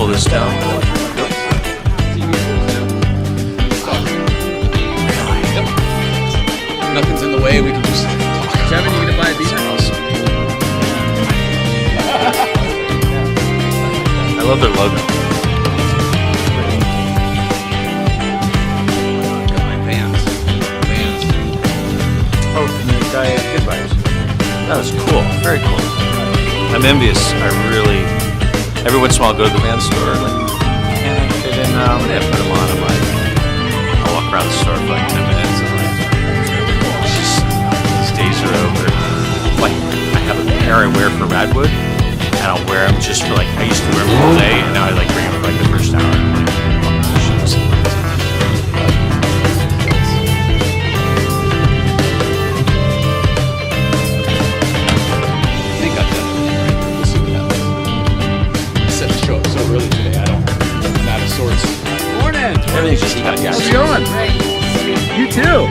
pull this down. Nothing's in the way. We can just talk. Kevin, you gonna buy a beer? I love their logo. Got my Vans. Oh, and the guy at Goodbyes. That was cool. Very cool. I'm envious. Every once in a while, I'll go to the van store. Like, can I fit in? I'm gonna put them on. I'm like, I'll walk around the store for like 10 minutes. And I'm like, these days are over. Like, I have a pair I wear for Radwood, and I'll wear them just for like, I used to wear them all day, and now I like bring them for like the first hour. I'm like, fuck those shoes. I think I've done it. We'll see what happens. I set the show up so early today. I'm out of sorts. Morning. Everything's just got How's it going? You too.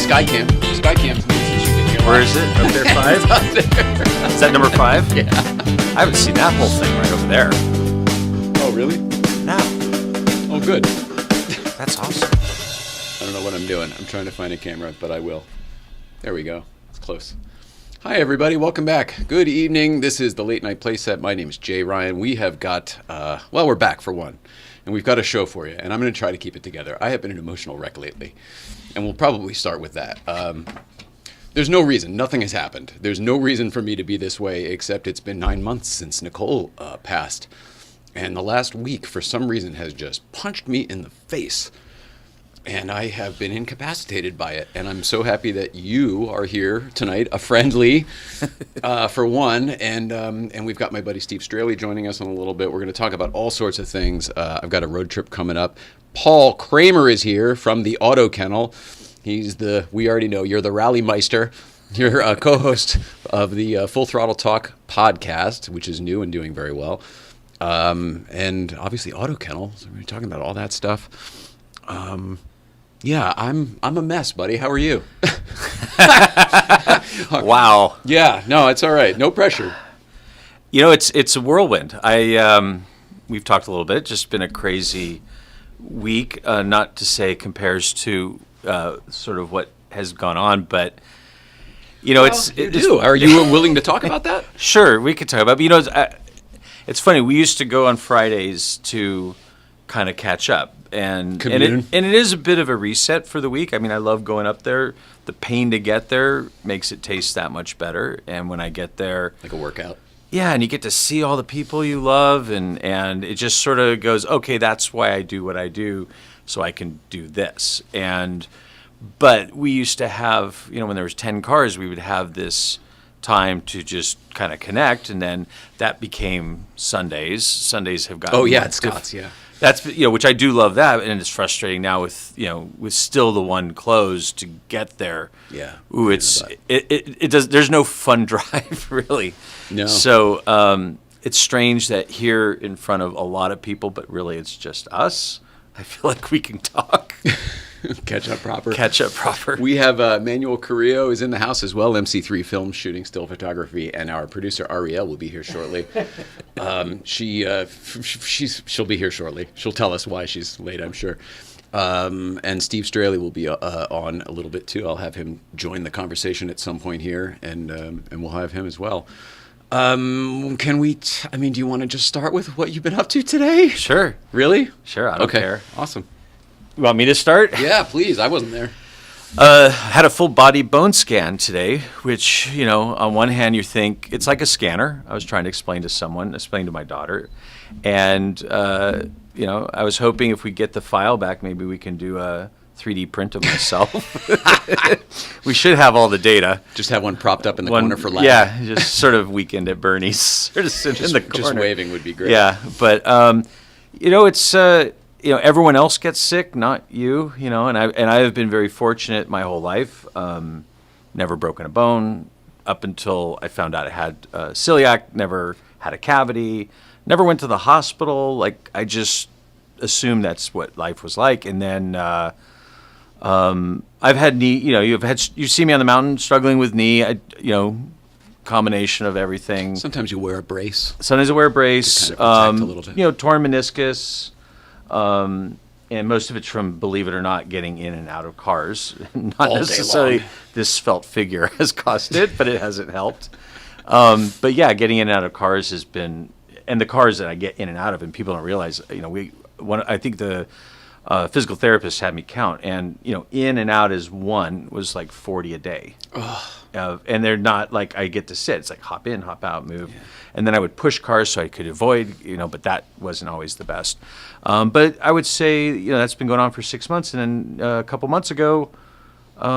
Skycam. Skycam's new since you've been here. Where is it? Up there, 5? It's up there. Is that number 5? Yeah. I haven't seen that whole thing right over there. Oh, really? No. Oh, good. That's awesome. I don't know what I'm doing. I'm trying to find a camera, but I will. There we go. It's close. Hi, everybody. Welcome back. Good evening. This is the Late Night Playset. My name is Jay Ryan. We have got, we're back for one. And we've got a show for you. And I'm going to try to keep it together. I have been an emotional wreck lately. And we'll probably start with that. There's no reason. Nothing has happened. There's no reason for me to be this way, except it's been 9 months since Nicole passed. And the last week, for some reason, has just punched me in the face. And I have been incapacitated by it. And I'm so happy that you are here tonight, a friendly, for one. And we've got my buddy Steve Straley joining us in a little bit. We're going to talk about all sorts of things. I've got a road trip coming up. Paul KRAMER is here from the Auto Kennel. He's we already know, you're the Rally Meister. You're a co-host of the Full Throttle Talk podcast, which is new and doing very well. And obviously Auto Kennel. So we're talking about all that stuff. Yeah, I'm a mess, buddy. How are you? Wow. Yeah, no, it's all right. No pressure. You know, it's a whirlwind. We've talked a little bit. Just been a crazy week. Not to say compares to sort of what has gone on, but you know, Are you willing to talk about that? Sure, we could talk about. But you know, it's funny. We used to go on Fridays to kind of catch up. And it is a bit of a reset for the week. I mean, I love going up there. The pain to get there makes it taste that much better. And when I get there, like a workout. Yeah, and you get to see all the people you love, and it just sort of goes, okay, that's why I do what I do, so I can do this. But we used to have, you know, when there was 10 cars, we would have this time to just kind of connect, and then that became Sundays. Sundays have gotten at Scott's, yeah. That's, you know, which I do love that, and it's frustrating now with, you know, with still the one closed to get there. Yeah. Ooh, it does. There's no fun drive really. No. So it's strange that here in front of a lot of people, but really it's just us. I feel like we can talk. Catch up proper. We have Manuel Carrillo is in the house as well. MC3 Films, shooting still photography, and our producer Ariel will be here shortly. She'll be here shortly. She'll tell us why she's late, I'm sure. And Steve Straley will be on a little bit too. I'll have him join the conversation at some point here, and we'll have him as well. Can we? Do you want to just start with what you've been up to today? Sure. Really? Sure. I don't care. Awesome. You want me to start? Yeah, please. I wasn't there. Had a full body bone scan today, which, you know, on one hand you think it's like a scanner. I was trying to explain to my daughter. And, you know, I was hoping if we get the file back, maybe we can do a 3D print of myself. We should have all the data. Just have one propped up in the corner for lab. Yeah, just sort of weekend at Bernie's. Sort of sit in the corner. Just waving would be great. Yeah, but, you know, it's... everyone else gets sick, not you, and I have been very fortunate my whole life. Never broken a bone up until I found out I had celiac, never had a cavity, never went to the hospital. Like, I just assumed that's what life was like. And then I've had knee, you see me on the mountain struggling with knee, combination of everything. Sometimes you wear a brace. Sometimes I wear a brace. To kind of protect a little bit. Torn meniscus. And most of it's from, believe it or not, getting in and out of cars. Not All day necessarily long. this svelte figure has caused it, but it hasn't helped. But yeah, getting in and out of cars has been, and the cars that I get in and out of, and people don't realize, I think the physical therapist had me count, and in and out was like 40 a day. And they're not like I get to sit. It's like hop in, hop out, move. Yeah. And then I would push cars so I could avoid, but that wasn't always the best. But I would say, that's been going on for 6 months. And then a couple months ago,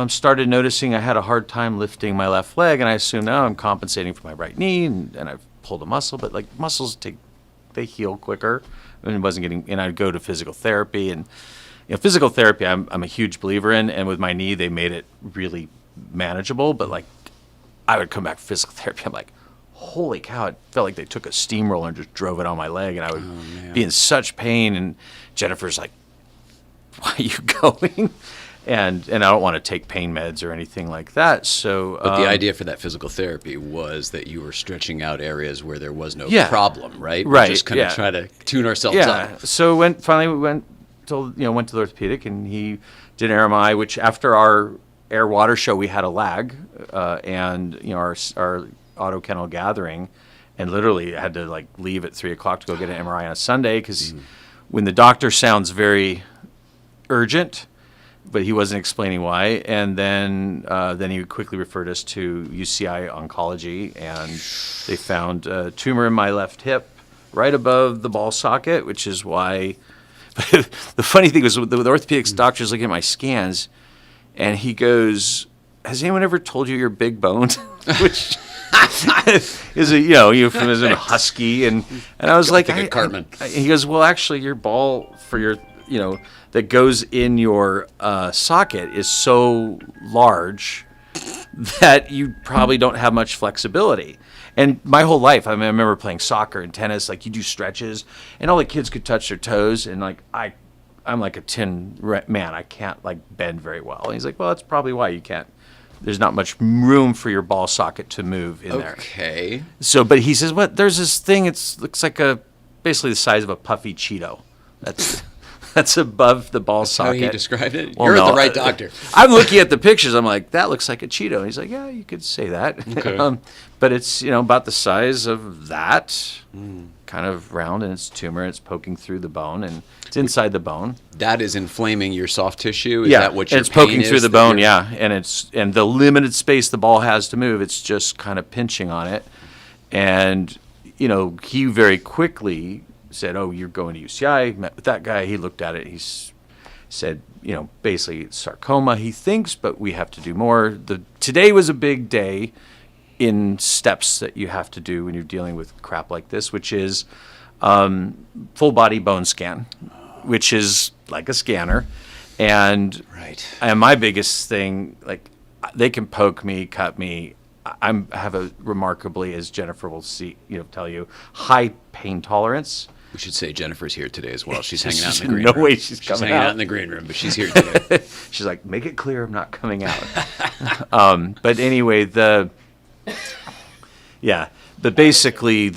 started noticing I had a hard time lifting my left leg. And I assume now I'm compensating for my right knee and I've pulled a muscle. But like muscles they heal quicker. And it wasn't getting, and I'd go to physical therapy. And physical therapy I'm a huge believer in. And with my knee, they made it really manageable, but like I would come back from physical therapy, I'm like, holy cow, it felt like they took a steamroller and just drove it on my leg, and I would be in such pain. And Jennifer's like, why are you going? And I don't want to take pain meds or anything like that. So but the idea for that physical therapy was that you were stretching out areas where there was no problem, right? Right. We just kind of try to tune ourselves up. So we went to the orthopedic, and he did an RMI, which after our air water show we had a lag, and our auto kennel gathering, and literally had to like leave at 3:00 to go get an MRI on a Sunday, because when the doctor sounds very urgent, but he wasn't explaining why. And then he quickly referred us to UCI Oncology, and they found a tumor in my left hip right above the ball socket, which is why. The funny thing was, the orthopedics doctor's looking at my scans, and he goes, has anyone ever told you you're big boned? Which is a euphemism, husky, and I was like, Cartman. He goes, well, actually, your ball for your that goes in your socket is so large that you probably don't have much flexibility. And my whole life, I remember playing soccer and tennis. Like, you do stretches, and all the kids could touch their toes, and like I'm like a tin man. I can't like bend very well. And he's like, well, that's probably why you can't. There's not much room for your ball socket to move in there. Okay. So, but he says, what? There's this thing. Looks like basically the size of a puffy Cheeto. That's above the ball socket. How he described it? Well, You're the right doctor. I'm looking at the pictures. I'm like, that looks like a Cheeto. And he's like, yeah, you could say that. Okay. But it's about the size of that, kind of round, and it's tumor. And it's poking through the bone, and it's inside the bone. That is inflaming your soft tissue. Is Yeah, that what your it's poking pain through is the that bone. you're- Yeah, and the limited space the ball has to move, it's just kind of pinching on it. And he very quickly said, "Oh, you're going to UCI." Met with that guy. He looked at it. He said, basically it's sarcoma, he thinks, but we have to do more. Today was a big day in steps that you have to do when you're dealing with crap like this, which is full body bone scan, which is like a scanner. And my biggest thing, like, they can poke me, cut me. I have a remarkably, as Jennifer will tell you, high pain tolerance. We should say Jennifer's here today as well. She's hanging out in the green no room. way she's coming hanging out out in the green room, but she's here today. She's like, make it clear I'm not coming out. But anyway, but basically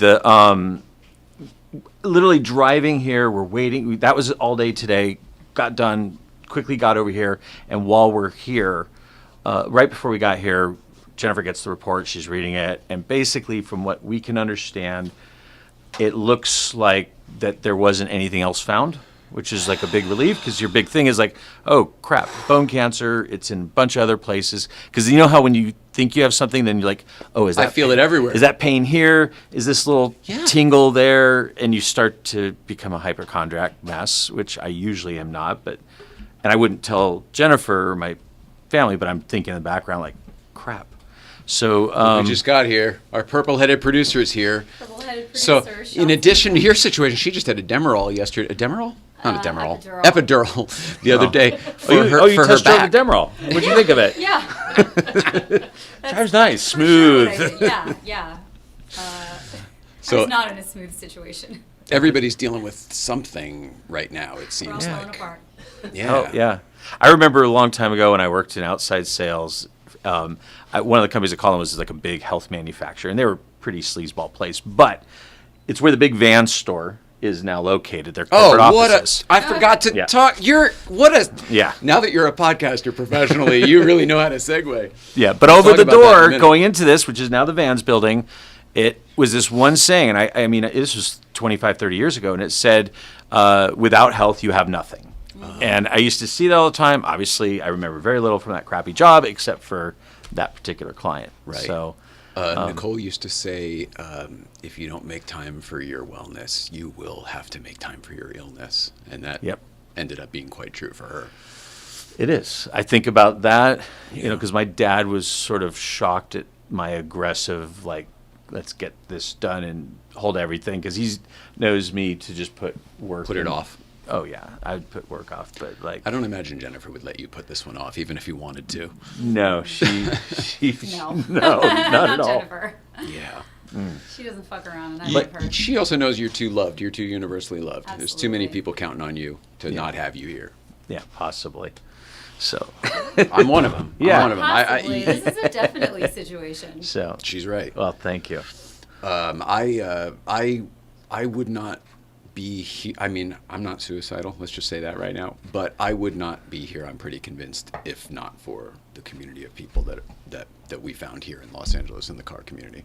literally driving here, we're waiting. That was all day today. Got done, quickly got over here, and while we're here, right before we got here, Jennifer gets the report. She's reading it, and basically, from what we can understand, it looks like that there wasn't anything else found, which is like a big relief, because your big thing is like, oh crap, bone cancer, it's in a bunch of other places. Because you know how when you think you have something, then you're like, oh, is that I feel it everywhere. Is that pain here? Is this little tingle there? And you start to become a hypochondriac mess, which I usually am not. And I wouldn't tell Jennifer or my family, but I'm thinking in the background like, crap. So We just got here. Our purple-headed producer is here. Purple-headed So, producer, in Sean addition to Smith. your situation, she just had a Demerol yesterday. A Demerol? Not a Demerol. Epidural. Epidural the other day for you her test drove back. the Demerol. What'd you think of it? Yeah. Drives nice, For sure what I smooth. did. Yeah. So- I was not in a smooth situation. Everybody's dealing with something right now, it We're all seems falling like. apart. Yeah. Oh, yeah. I remember a long time ago when I worked in outside sales, one of the companies I called them was like a big health manufacturer, and they were a pretty sleazeball place. But it's where the big van store is now located. Their corporate Oh, what offices. I forgot to Yeah. talk. Yeah. Now that you're a podcaster professionally, you really know how to segue. Yeah, but We'll over talk the about that in a door, minute. going into this, which is now the Vans building, it was this one saying, and I mean, this was 25, 30 years ago, and it said, without health, you have nothing. And I used to see that all the time. Obviously, I remember very little from that crappy job, except for that particular client. Right. So, Nicole used to say, if you don't make time for your wellness, you will have to make time for your illness. And that Yep. ended up being quite true for her. it is. I think about that, you know, because my dad was sort of shocked at my aggressive, like, let's get this done and hold everything, because he knows me to just put work. Put it in. off. Oh, yeah. I'd put work off, but like, I don't imagine Jennifer would let you put this one off, even if you wanted to. no, she No. no, not at all. Jennifer. Yeah. She doesn't fuck around, and I love her. But she also knows you're too loved. You're too universally loved. There's too many Absolutely. people counting on you to not have you here. Yeah, possibly. So, I'm one of them. Yeah. I'm one of them. Possibly. This is a definitely situation. so She's right. well, thank you. I would not be here. I mean, I'm not suicidal. Let's just say that right now. But I would not be here. I'm pretty convinced, if not for the community of people that we found here in Los Angeles in the car community.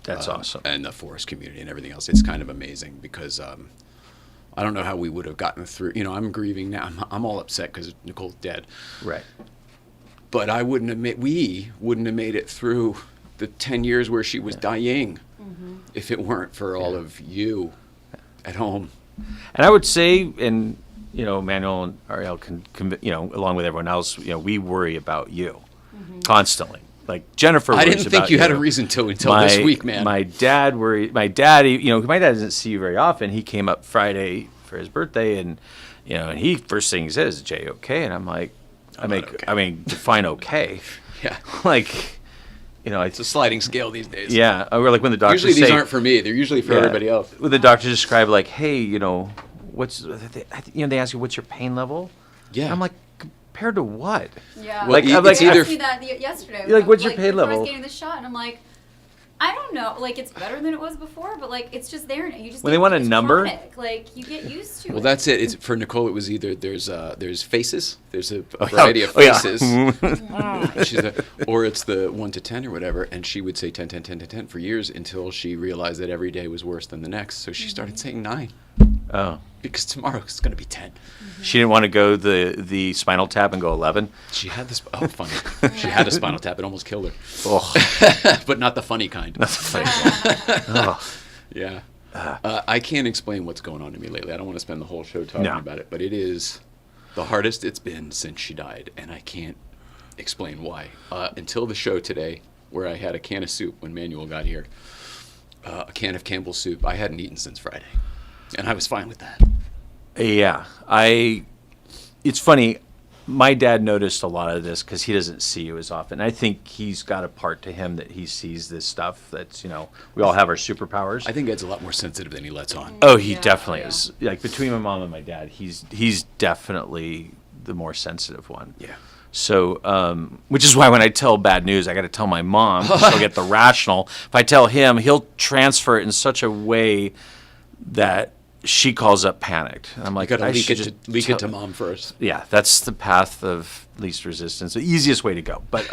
That's awesome. And the forest community and everything else. It's kind of amazing because I don't know how we would have gotten through. You know, I'm grieving now. I'm all upset because Nicole's dead. Right. But we wouldn't have made it through the 10 years where she was dying if it weren't for all of you at home. And I would say, and you know, Manuel and Ariel can, you know, along with everyone else, you know, we worry about you constantly. Like Jennifer I worries didn't think about you had a reason to until this week, man. My dad worried. My dad, you know, my dad doesn't see you very often. He came up Friday for his birthday, and you know, and he first thing he says, "Jay, okay?" And I'm like, I mean, define okay. Yeah. Like, you know, It's a sliding scale these days. yeah, or like when the doctors Usually these say, aren't for me. They're usually for yeah, everybody else. When the doctors describe like, hey, you know, they ask you what's your pain level. Yeah. I'm like, compared to what? Yeah. Well, Like, I'm it's They either asked me that yesterday. You're like, what's your pain before I level? was getting the shot, and I'm like, I don't know. Like, it's better than it was before, but like, it's just there. And you just When they want a it's number? chronic. Like, you get used to it. Well, that's it. It's for Nicole. It was either there's faces. There's a variety of Oh, yeah. faces. Or it's the 1 to 10 or whatever. And she would say 10, 10, 10, 10, 10 for years until she realized that every day was worse than the next. So she started saying 9 Oh, because tomorrow is going to be 10. she didn't want to go the spinal tap and go 11. She had this. Oh, funny. She had a spinal tap. It almost killed her, Oh, but not the funny kind. oh. Yeah. I can't explain what's going on to me lately. I don't want to spend the whole show talking No. about it, but it is the hardest it's been since she died, and I can't explain why. Until the show today, where I had a can of soup when Manuel got here, a can of Campbell's soup. I hadn't eaten since Friday, and I was fine with that. Yeah, it's funny. My dad noticed a lot of this because he doesn't see you as often. I think he's got a part to him that he sees this stuff. That's, you know, we all have our superpowers. I think Ed's a lot more sensitive than he lets on. Oh, he Yeah, definitely yeah. is. Like between my mom and my dad, he's definitely the more sensitive one. Yeah. So, which is why when I tell bad news, I got to tell my mom. She'll get the rational. If I tell him, he'll transfer it in such a way that she calls up panicked. And I'm You like, got to I leak should it just leak tell- it to mom first. Yeah, that's the path of least resistance, the easiest way to go. But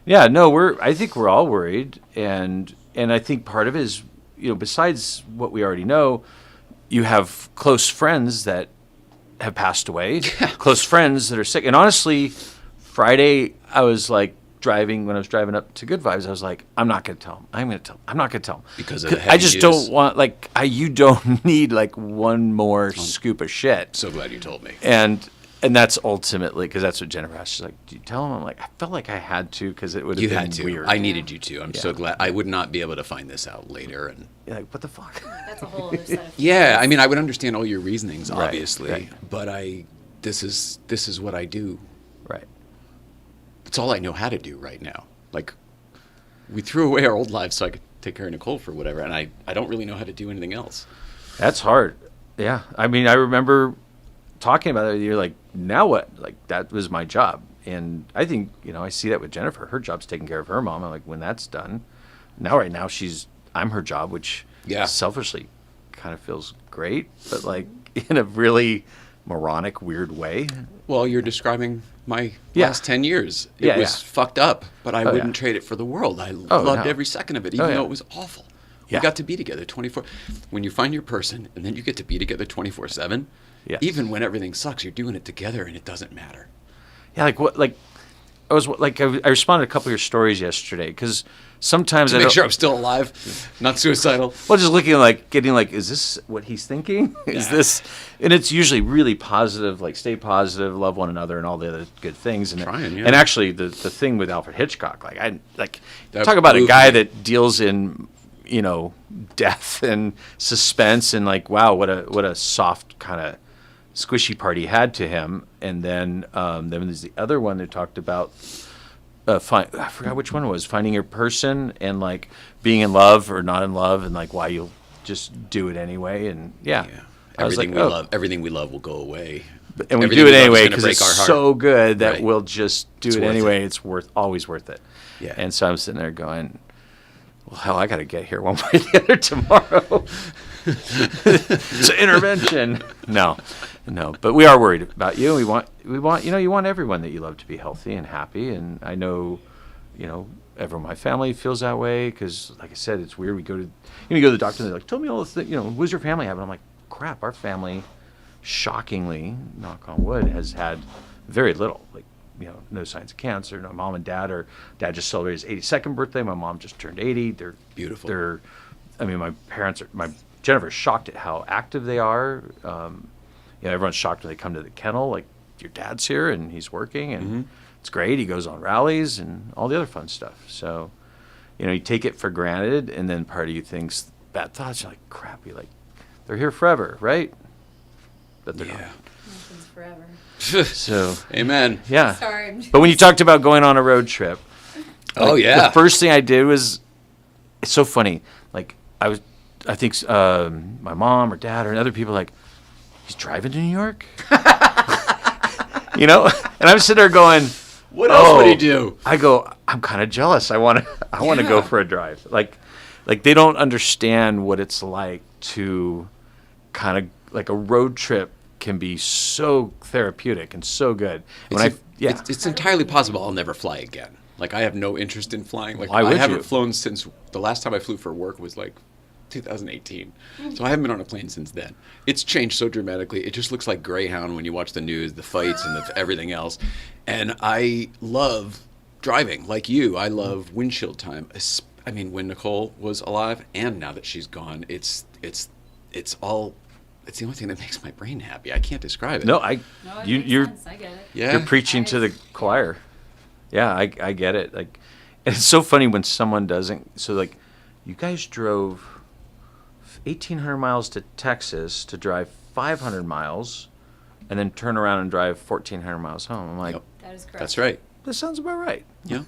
yeah, no, I think we're all worried, and I think part of it is, you know, besides what we already know, you have close friends that have passed away, close friends that are sick, and honestly, Friday I was like when I was driving up to Good Vibes, I was like, I'm not going to tell him. I'm not going to tell him Because of the I heavy just news. don't want you don't need like one more scoop of shit. So glad you told me. And And that's ultimately, because that's what Jennifer asked. She's like, do you tell him? I'm like, I felt like I had to, because it would have You been had to. weird. I needed you to. I'm so Yeah. glad. I would not be able to find this out later. And You're like, what the fuck? That's a whole other set of yeah, I mean, I would understand all your reasonings, Right, obviously, right. but this is what I do. Right. It's all I know how to do right now. Like, we threw away our old lives so I could take care of Nicole for whatever, and I don't really know how to do anything else. That's hard. Yeah. I mean, I remember talking about it. You're like, now what? Like, that was my job. And I think, I see that with Jennifer. Her job's taking care of her mom. I'm like, when that's done, right now I'm her job, which selfishly kind of feels great, but like in a really moronic, weird way. Well, you're describing my last 10 years. It was fucked up, but I wouldn't trade it for the world. I loved every second of it, even though it was awful. We got to be together 24. When you find your person and then you get to be together 24/7, even when everything sucks, you're doing it together and it doesn't matter. Yeah, I responded to a couple of your stories yesterday because sometimes To make sure I'm still alive, not suicidal. Well, just getting is this what he's thinking? Is this, and it's usually really positive, like stay positive, love one another, and all the other good things. And and actually, the thing with Alfred Hitchcock, talk about a guy that deals in death and suspense, and wow, what a soft kind of squishy part he had to him. And then there's the other one that talked about. I forgot which one it was. Finding your person and being in love or not in love, and why you'll just do it anyway. And Everything we love will go away. And we do it anyway because it's so good that we'll just do it anyway. It's always worth it. Yeah. And so I'm sitting there going, well, hell, I got to get here one way or the other tomorrow. It's an intervention. No, but we are worried about you. We want, you want everyone that you love to be healthy and happy. And I know, everyone in my family feels that way because, like I said, it's weird. We go to the doctor and they're like, tell me all this thing, who's your family having? I'm like, crap, our family, shockingly, knock on wood, has had very little, no signs of cancer. No, mom and dad, or dad just celebrated his 82nd birthday. My mom just turned 80. They're beautiful. My parents are, Jennifer's shocked at how active they are. Everyone's shocked when they come to the kennel, like your dad's here and he's working and it's great. He goes on rallies and all the other fun stuff. So, you take it for granted, and then part of you thinks bad thoughts. You're like, crap, they're here forever, right? But they're not. Nothing's forever. So, amen. Yeah. Sorry. But when you talked about going on a road trip, the first thing I did was, it's so funny. I think my mom or dad or other people he's driving to New York, and I'm sitting there going, what else would he do? I go, I'm kind of jealous. I want to go for a drive. Like they don't understand what it's like to kind of a road trip can be so therapeutic and so good. It's entirely possible I'll never fly again. I have no interest in flying. Why would I haven't you? flown since the last time I flew for work was 2018. So I haven't been on a plane since then. It's changed so dramatically. It just looks like Greyhound when you watch the news, the fights and everything else. And I love driving like you. I love windshield time. I mean, when Nicole was alive and now that she's gone, it's the only thing that makes my brain happy. I can't describe it. No, You're sense. I get it. Yeah. You're preaching to the choir. Yeah, I get it. And it's so funny when someone doesn't. So you guys drove 1,800 miles to Texas to drive 500 miles, and then turn around and drive 1,400 miles home. I'm like, Yep. That is correct. That's right. this sounds about right. Yeah.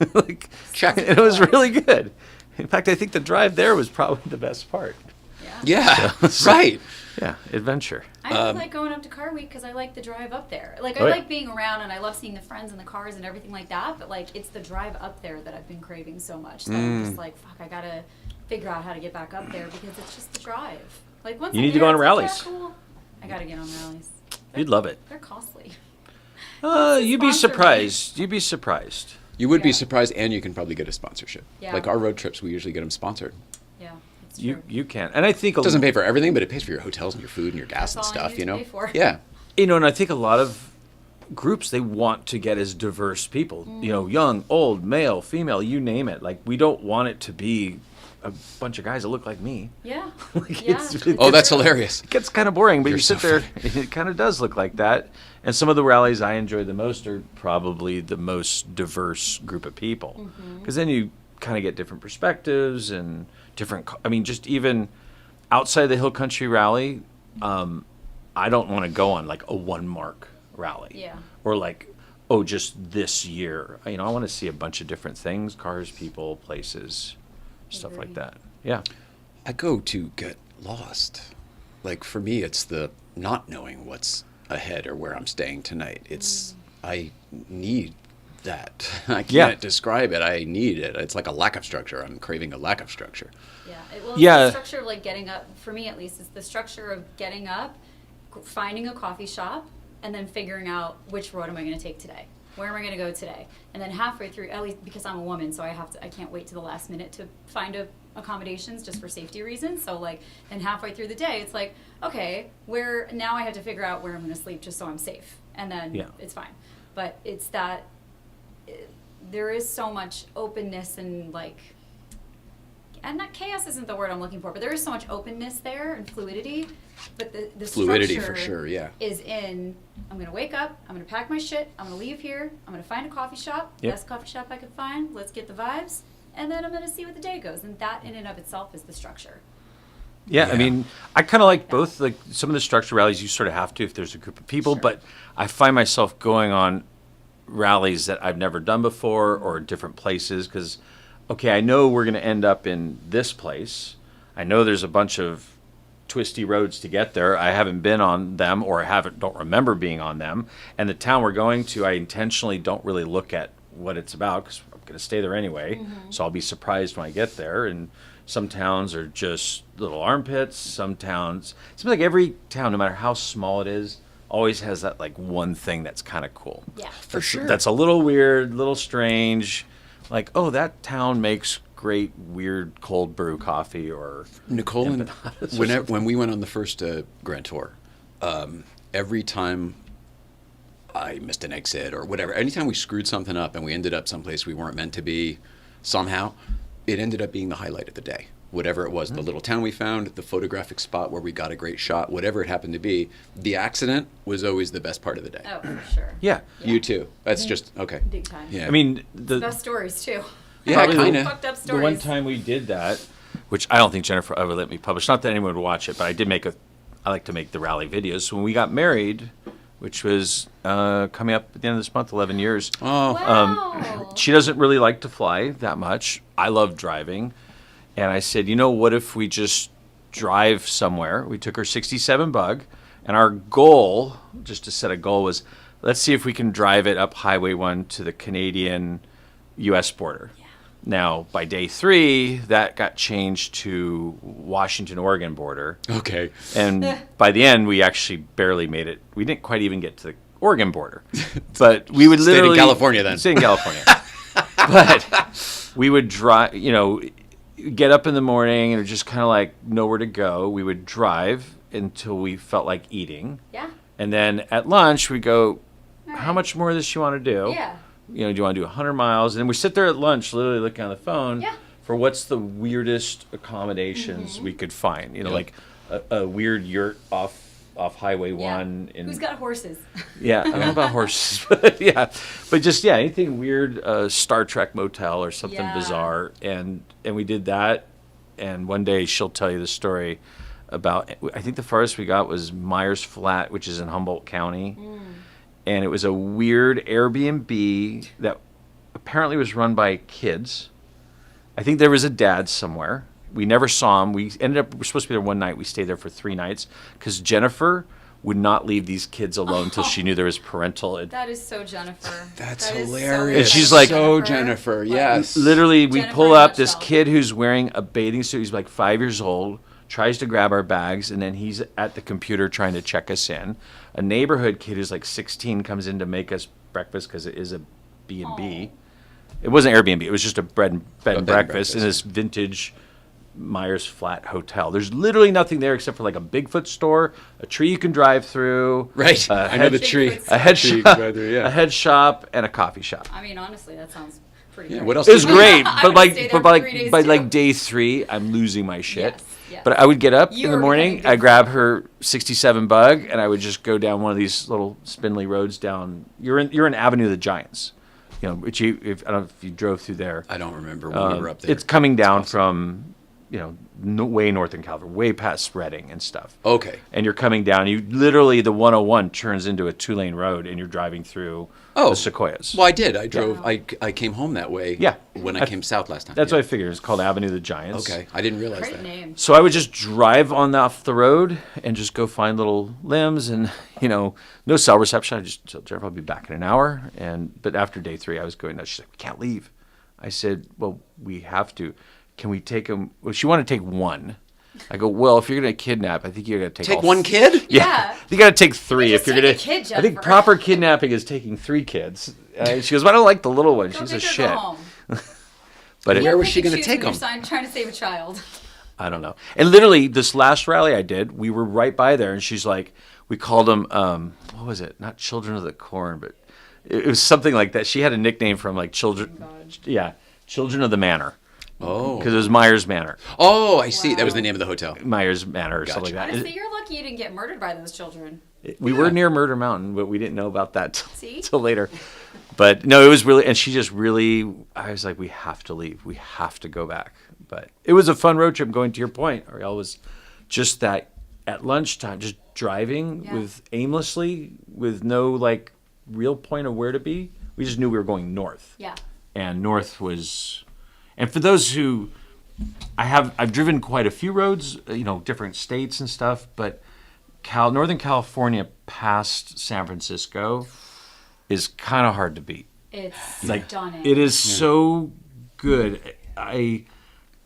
Check. It was really good. In fact, I think the drive there was probably the best part. Yeah. Yeah. Right. Yeah, adventure. I like going up to Car Week because I like the drive up there. I like being around and I love seeing the friends and the cars and everything like that. But it's the drive up there that I've been craving so much. So I'm just fuck, I gotta figure out how to get back up there because it's just the drive. Once You need to go on rallies. Cool. I gotta get on rallies. You'd love it. They're costly. You'd be sponsor me? surprised. You'd be surprised. You would be Yeah. surprised, and you can probably get a sponsorship. Yeah. Like our road trips, we usually get them sponsored. Yeah, it's true. You can, and I think It doesn't pay for everything, but it pays for your hotels and your food and your gas That's and all I stuff. need to pay for. Yeah. and I think a lot of groups, they want to get as diverse people. Young, old, male, female, you name it. We don't want it to be a bunch of guys that look like me. Yeah. Like, Yeah. Oh, that's hilarious. It gets kind of boring, but You're you sit so there, and it kind of does look like that. And some of the rallies I enjoy the most are probably the most diverse group of people. Because then you kind of get different perspectives and different, I mean, just even outside the Hill Country Rally, I don't want to go on like a one mark rally. Yeah. Or like, oh, just this year. You know, I want to see a bunch of different things, cars, people, places, stuff like that. Yeah. I go to get lost. Like for me, it's the not knowing what's ahead or where I'm staying tonight. It's I need that. I can't describe it. I need it. It's like a lack of structure. I'm craving a lack of structure. It's the structure of like getting up, for me at least, it's the structure of getting up, finding a coffee shop, and then figuring out which road am I going to take today. Where am I going to go today? And then halfway through, at least because I'm a woman, so I can't wait to the last minute to find accommodations just for safety reasons. So like, and halfway through the day, it's like, okay, now I have to figure out where I'm going to sleep just so I'm safe. And then it's fine. But it's that there is so much openness and like, and not chaos isn't the word I'm looking for, but there is so much openness there and fluidity. But the fluidity structure for sure, yeah. is in, I'm going to wake up, I'm going to pack my shit, I'm going to leave here, I'm going to find a coffee shop, best coffee shop I could find, let's get the vibes, and then I'm going to see what the day goes. And that in and of itself is the structure. Yeah, I mean, I kind of like both. Like some of the structure rallies, you sort of have to if there's a group of people. But I find myself going on rallies that I've never done before or different places because, okay, I know we're going to end up in this place. I know there's a bunch of twisty roads to get there. I haven't been on them or don't remember being on them. And the town we're going to, I intentionally don't really look at what it's about because I'm going to stay there anyway. So I'll be surprised when I get there. And some towns are just little armpits. Some towns, it seems like every town, no matter how small it is, always has that like one thing that's kind of cool. Yeah. For sure. That's a little weird, little strange. Like, oh, that town makes great weird cold brew coffee or Nicole and when we went on the first Grand Tour, every time I missed an exit or whatever, anytime we screwed something up and we ended up someplace we weren't meant to be somehow, it ended up being the highlight of the day. Whatever it was, the little town we found, the photographic spot where we got a great shot, whatever it happened to be, the accident was always the best part of the day. Oh, for sure. Yeah. You too. That's just, okay. Big time. Yeah. I mean, The best stories too. Yeah, Probably kind Fucked of. up the stories. one time we did that, which I don't think Jennifer ever let me publish. Not that anyone would watch it, but I did I like to make the rally videos. So when we got married, which was coming up at the end of this month, 11 years. Oh, Wow. She doesn't really like to fly that much. I love driving. And I said, what if we just drive somewhere? We took her 67 Bug, and our goal, just to set a goal, was let's see if we can drive it up Highway 1 to the Canadian-U.S. border. Yeah. Now, by day 3, that got changed to Washington-Oregon border. okay. And by the end, we actually barely made it. We didn't quite even get to the Oregon border. But we would Stayed in literally... California then. Stayed in California. But we would drive, get up in the morning and just kind of like nowhere to go. We would drive until we felt like eating. Yeah. And then at lunch, we go, All how right. much more of this you want to do? Yeah. Do you want to do 100 miles? And then we sit there at lunch literally looking on the phone for what's the weirdest accommodations we could find. Like a weird yurt off Highway 1. Who's got horses? Yeah, I don't know about horses, but just anything weird, Star Trek motel or something bizarre, and we did that. And one day she'll tell you the story about. I think the farthest we got was Myers Flat, which is in Humboldt County, and it was a weird Airbnb that apparently was run by kids. I think there was a dad somewhere. We never saw him. We were supposed to be there one night. We stayed there for 3 nights because Jennifer would not leave these kids alone until she knew there was parental. That is so Jennifer. That's That is hilarious. And she's like- so Jennifer, yes. Literally, we Jennifer pull in a up this nutshell. kid who's wearing a bathing suit. He's like 5 years old, tries to grab our bags, and then he's at the computer trying to check us in. A neighborhood kid who's like 16 comes in to make us breakfast because it is a B&B. It wasn't Airbnb. It was just a bed and breakfast in this vintage Myers Flat hotel. There's literally nothing there except for like a Bigfoot store, a tree you can drive through. Right. I know the tree. Bigfoot's A head Tree you shop, can drive through, yeah. a head shop, and a coffee shop. I mean, honestly, that sounds pretty Yeah. great. What else? It was did you do? great, I but would stay there by for 3 days, by too. like day 3, I'm losing my shit. Yes. But I would get up You in the were morning, becoming I big grab fan. her 67 Bug, and I would just go down one of these little spindly roads down. You're in Avenue of the Giants, which if I don't know if you drove through there. I don't remember when we were up there. It's coming down awesome. from, way north in California, way past Redding and stuff. Okay. And you're coming down. You literally the 101 turns into a 2-lane road, and you're driving through the Sequoias. Well, I did. I drove. I came home that way. Yeah. When I came south last time. That's yeah. what I figured. It's called Avenue of the Giants. Okay. I didn't realize Great that. name. So I would just drive off the road and just go find little limbs and, no cell reception. I just told Jennifer I'll be back in an hour. But after day 3, I was going nuts. She's like, we can't leave. I said, well, we have to. Can we take them? Well, she wanted to take one. I go, well, if you're going to kidnap, I think you're going to take Take one kid? Yeah. You got to take 3 just if you're take going a kid, I think Jennifer. proper kidnapping is taking 3 kids. She goes, well, I don't like the little one. Go She's big a or shit. Go home. But Where was Pick she and gonna choose take when you're them? Trying to save a child. I don't know. And literally, this last rally I did, we were right by there, and she's like, we called them, what was it? Not Children of the Corn, but it was something like that. She had a nickname from like Children, Children of the Manor, Oh. because it was Myers Manor, Oh, I see. That was Wow. the name of the hotel. Myers Manor, or something like Honestly, that. you're lucky you didn't get murdered by those children. We were near Murder Mountain, but we didn't know about that See? till later. But no, it was really, and she just really, I was like, we have to leave. We have to go back. But it was a fun road trip, going to your point. Ariel was just that at lunchtime, just driving Yeah. with aimlessly, with no like real point of where to be. We just knew we were going north. Yeah. And north was, and for those who, I've driven quite a few roads, different states and stuff, but Northern California past San Francisco is kind of hard to beat. It's Like stunning. it is so good.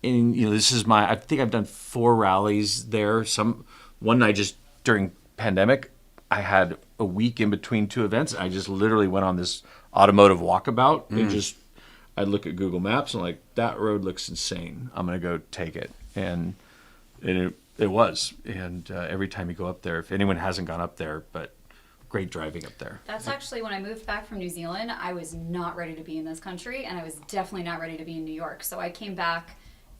This is I think I've done 4 rallies there. One night just during pandemic, I had a week in between 2 events. I just literally went on this automotive walkabout and I'd look at Google Maps and like, that road looks insane. I'm gonna go take it, and it was. And every time you go up there, if anyone hasn't gone up there, but great driving up there. That's actually when I moved back from New Zealand, I was not ready to be in this country, and I was definitely not ready to be in New York. So I came back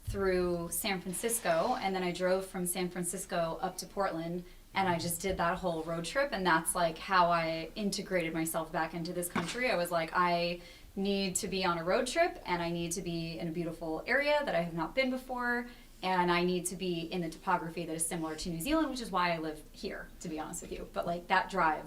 through San Francisco, and then I drove from San Francisco up to Portland, and I just did that whole road trip, and that's like how I integrated myself back into this country. I was like, I need to be on a road trip, and I need to be in a beautiful area that I have not been before, and I need to be in the topography that is similar to New Zealand, which is why I live here, to be honest with you. But like that drive.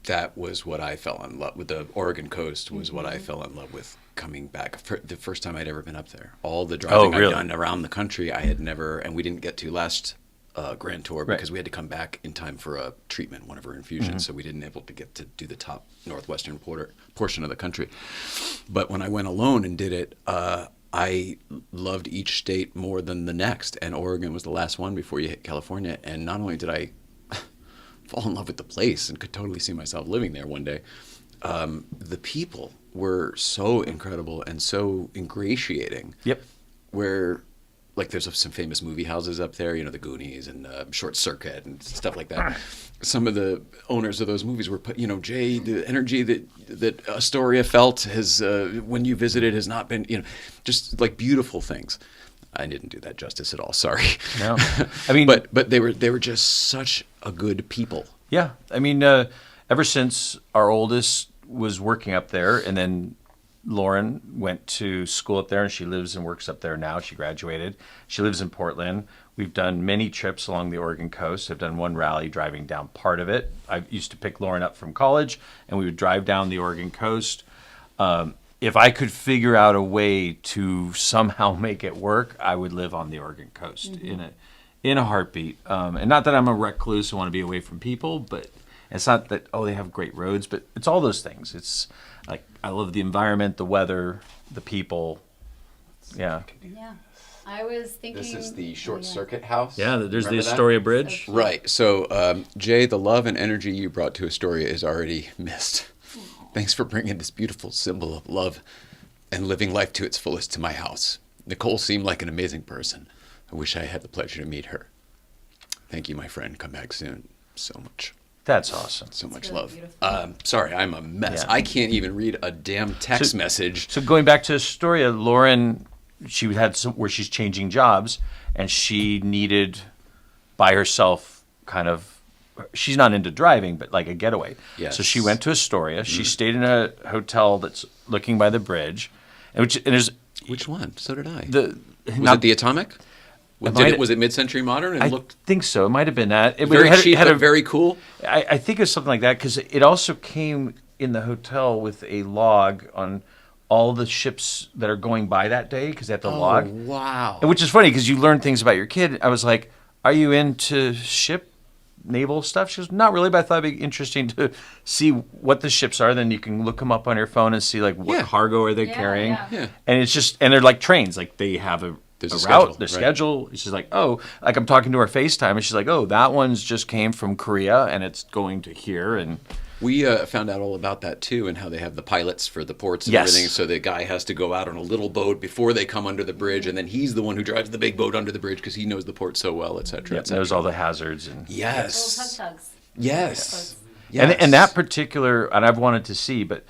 That was what I fell in love with. The Oregon coast was what I fell in love with coming back. The first time I'd ever been up there. All the driving really? I'd done around the country, I had never, and we didn't get to last Grand Tour because we had to come back in time for a treatment, one of her infusions, so we didn't able to get to do the top northwestern portion of the country. But when I went alone and did it, I loved each state more than the next, and Oregon was the last one before you hit California. And not only did I fall in love with the place and could totally see myself living there one day, the people were so incredible and so ingratiating. Yep. Where, like, there's some famous movie houses up there, the Goonies and Short Circuit and stuff like that. Some of the owners of those movies were put, Jay, the energy that Astoria felt has when you visited has not been, just like beautiful things. I didn't do that justice at all. Sorry. No. I mean, but they were just such a good people. Yeah. I mean, ever since our oldest was working up there, and then Lauren went to school up there, and she lives and works up there now. She graduated. She lives in Portland. We've done many trips along the Oregon coast. I've done one rally driving down part of it. I used to pick Lauren up from college, and we would drive down the Oregon coast. If I could figure out a way to somehow make it work, I would live on the Oregon coast in a heartbeat. And not that I'm a recluse and want to be away from people, but it's not that, they have great roads, but it's all those things. It's like, I love the environment, the weather, the people. Yeah. Yeah. I was thinking. This is the Short Circuit house. Yeah, there's the Remember that? Astoria Bridge. Right. So, Jay, the love and energy you brought to Astoria is already missed. Thanks for bringing this beautiful symbol of love and living life to its fullest to my house. Nicole seemed like an amazing person. I wish I had the pleasure to meet her. Thank you, my friend. Come back soon. So much. That's awesome. So much really love. beautiful. Sorry, I'm a mess. Yeah. I can't even read a damn text message. So going back to Astoria, Lauren, she had some where she's changing jobs, and she needed by herself kind of. She's not into driving, but like a getaway. Yes. So she went to Astoria. She stayed in a hotel that's looking by the bridge, and there's Which one? So did I. the Was it the Atomic? might- Was it mid-century modern and I looked think so. It might have been that. It very had, cheap had but a, very cool? I think it was something like that because it also came in the hotel with a log on all the ships that are going by that day because they have to log. Wow. Which is funny because you learn things about your kid. I was like, "Are you into naval stuff?" She goes, "Not really, but I thought it'd be interesting to see what the ships are. Then you can look them up on your phone and see like what Yeah. cargo are they Yeah, carrying." yeah. Yeah. And it's just and they're like trains. Like they have a There's a route, schedule, their right. schedule. She's like, "Oh, like I'm talking to her FaceTime, and she's like, "Oh, that one's just came from Korea and it's going to here." And We found out all about that too, and how they have the pilots for the ports and Yes. everything. So the guy has to go out on a little boat before they come under the bridge, and then he's the one who drives the big boat under the bridge because he knows the port so well, et cetera, et cetera. knows all the hazards and Little Yes. tugs. Yes. and that particular and I've wanted to see, but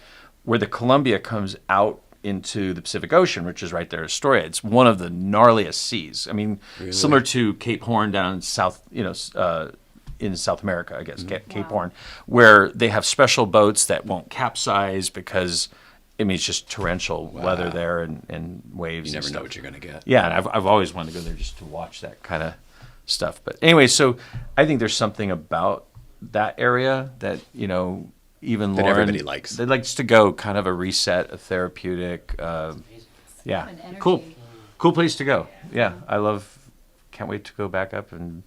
where the Columbia comes out into the Pacific Ocean, which is right there, Astoria. It's one of the gnarliest seas. I mean, similar to Cape Horn down in South, in South America, I guess, Cape Horn, where they have special boats that won't capsize because, I mean, it's just torrential weather there and waves. You never and know stuff. what you're going to get. Yeah, and I've always wanted to go there just to watch that kind of stuff. But anyway, so I think there's something about that area that, even That Lauren, everybody likes. They likes to go, kind of a reset, a therapeutic. Yeah, An energy. cool place to go. Yeah, can't wait to go back up and